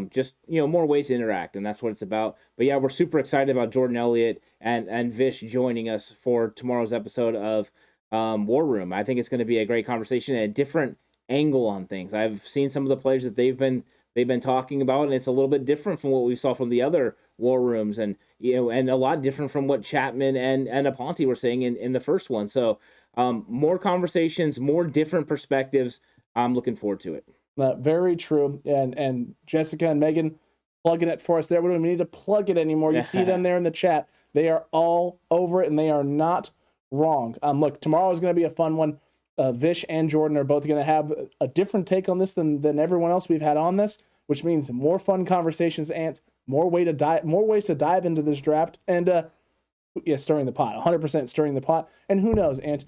Just more ways to interact, and that's what it's about. But yeah, we're super excited about Jordan Elliott and Vish joining us for tomorrow's episode of War Room. I think it's going to be a great conversation and a different angle on things. I've seen some of the players that they've been talking about, and it's a little bit different from what we saw from the other War Rooms, and and a lot different from what Chapman and Aponte were saying in the first one. So more conversations, more different perspectives. I'm looking forward to it. Very true. And Jessica and Megan plugging it for us there. We don't even need to plug it anymore. You see them there in the chat. They are all over it, and they are not wrong. Look, tomorrow is going to be a fun one. Vish and Jordan are both going to have a different take on this than everyone else we've had on this, which means more fun conversations, Ant, more ways to dive into this draft, and stirring the pot, 100% stirring the pot. And who knows, Ant,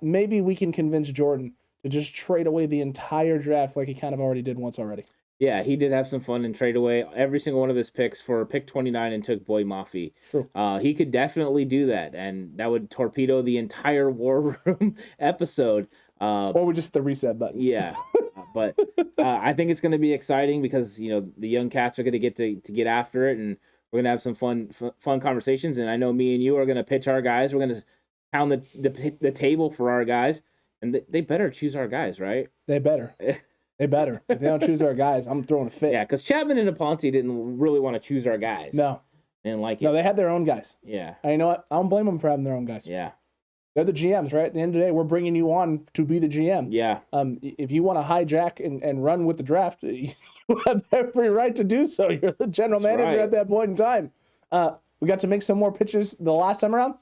maybe we can convince Jordan to just trade away the entire draft like he kind of already did once already. Yeah, he did have some fun and trade away every single one of his picks for pick 29 and took Boy Mafi. Sure. He could definitely do that, and that would torpedo the entire War Room episode. Or we just hit the reset button. Yeah, but I think it's going to be exciting because the young cats are going to get after it, and we're going to have some fun conversations. And I know me and you are going to pitch our guys. We're going to pound the table for our guys, and they better choose our guys, right? They better. They better. If they don't choose our guys, I'm throwing a fit. Yeah, because Chapman and Aponte didn't really want to choose our guys. No. They didn't like it. No, they had their own guys. Yeah. And you know what? I don't blame them for having their own guys. Yeah. They're the GMs, right? At the end of the day, we're bringing you on to be the GM. Yeah. If you want to hijack and run with the draft, you have every right to do so. You're the general manager at that point in time. We got to make some more pitches the last time around.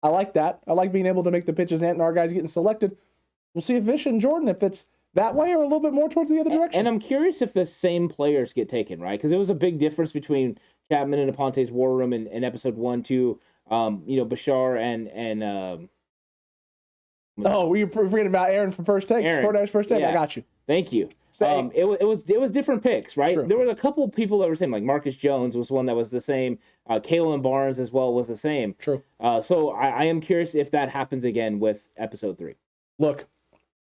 I like that. I like being able to make the pitches and our guys getting selected. We'll see if Vish and Jordan, if it's that way or a little bit more towards the other direction. And I'm curious if the same players get taken, right? Because there was a big difference between Chapman and Aponte's War Room in episode 1, 2. Bashar and we were forgetting about Aaron from First Takes. Aaron's First Take. Yeah. I got you. Thank you. It was different picks, right? True. There were a couple of people that were saying, like Marcus Jones was one that was the same. Kalen Barnes as well was the same. True. So I am curious if that happens again with episode 3. Look,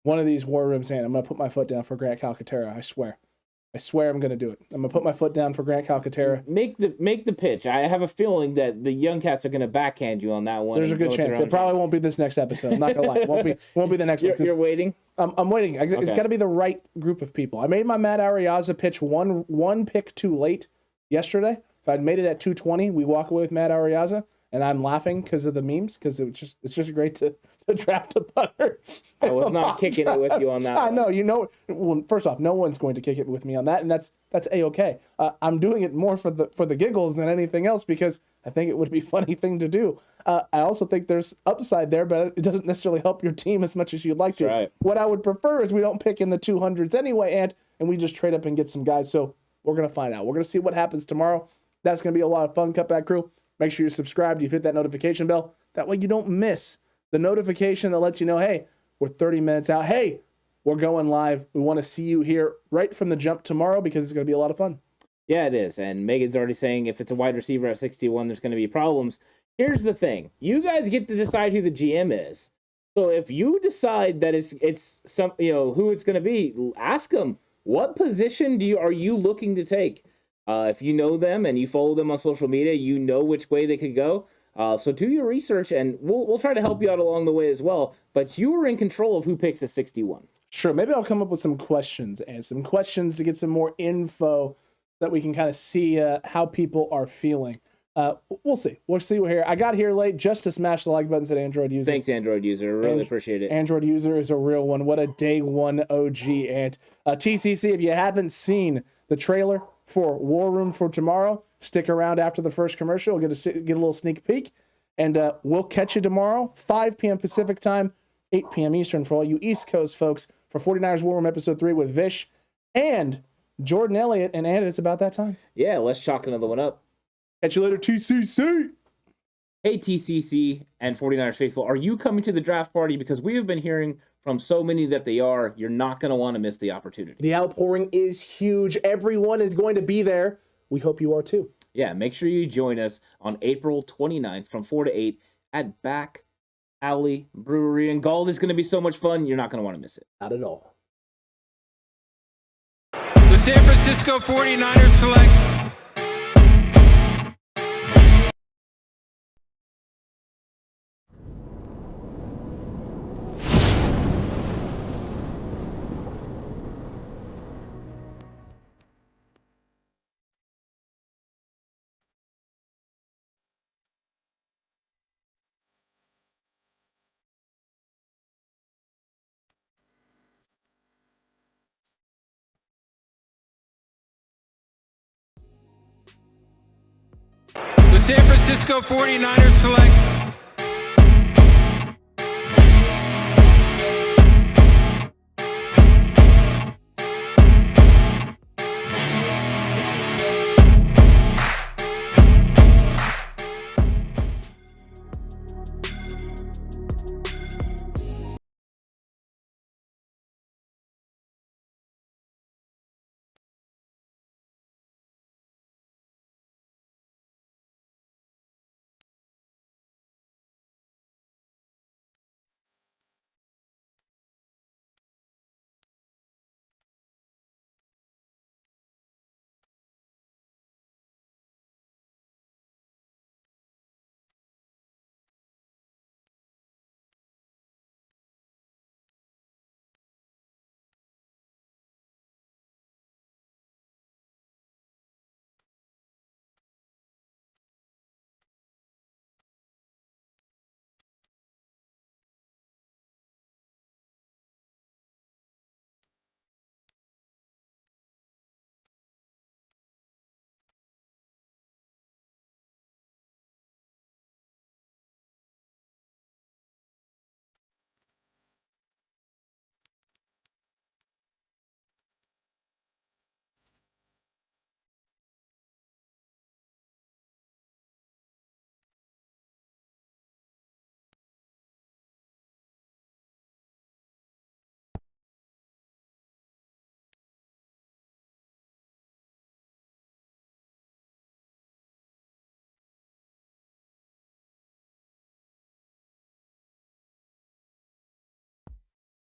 one of these War Rooms, and I'm going to put my foot down for Grant Calcaterra. I swear I'm going to do it. I'm going to put my foot down for Grant Calcaterra. Make the pitch. I have a feeling that the young cats are going to backhand you on that one. There's a good chance. It probably won't be this next episode. I'm not going to lie. It won't be the next one. You're waiting? I'm waiting. It's got to be the right group of people. I made my Matt Ariaza pitch one pick too late yesterday. If I'd made it at 220, we walk away with Matt Ariaza, and I'm laughing because of the memes, because it's just great to draft a punter. I was not kicking it with you on that. I know, well, first off, no one's going to kick it with me on that, and that's A-okay. I'm doing it more for the giggles than anything else, because I think it would be a funny thing to do. I also think there's upside there, but it doesn't necessarily help your team as much as you'd like to. Right. What I would prefer is we don't pick in the 200s anyway, and we just trade up and get some guys. So we're going to find out. We're going to see what happens tomorrow. That's going to be a lot of fun, Cutback Crew. Make sure you're subscribed. You hit that notification bell. That way you don't miss the notification that lets you know, hey, we're 30 minutes out. Hey, we're going live. We want to see you here right from the jump tomorrow, because it's going to be a lot of fun. Yeah, it is. And Megan's already saying if it's a wide receiver at 61, there's going to be problems. Here's the thing. You guys get to decide who the GM is. So if you decide that it's some, who it's going to be, ask them, what position are you looking to take? If you know them and you follow them on social media, you know which way they could go. So do your research, and we'll try to help you out along the way as well. But you are in control of who picks a 61. Sure. Maybe I'll come up with some questions to get some more info that we can kind of see how people are feeling. We'll see. We'll see here. I got here late just to smash the like button, said Android user. Thanks, Android user. Really appreciate it. Android user is a real one. What a day one OG. And TCC, if you haven't seen the trailer for War Room for tomorrow, stick around after the first commercial. We'll get a little sneak peek. And we'll catch you tomorrow, 5 p.m. Pacific time, 8 p.m. Eastern for all you East Coast folks for 49ers War Room Episode 3 with Vish and Jordan Elliott. And it's about that time. Yeah, let's chalk another one up. Catch you later, TCC. Hey, TCC and 49ers faithful, are you coming to the draft party? Because we have been hearing from so many that they are. You're not going to want to miss the opportunity. The outpouring is huge. Everyone is going to be there. We hope you are too. Yeah, make sure you join us on April 29th from 4 to 8 at Back Alley Brewery in Galt. It's going to be so much fun. You're not going to want to miss it. Not at all. The San Francisco 49ers select the San Francisco 49ers select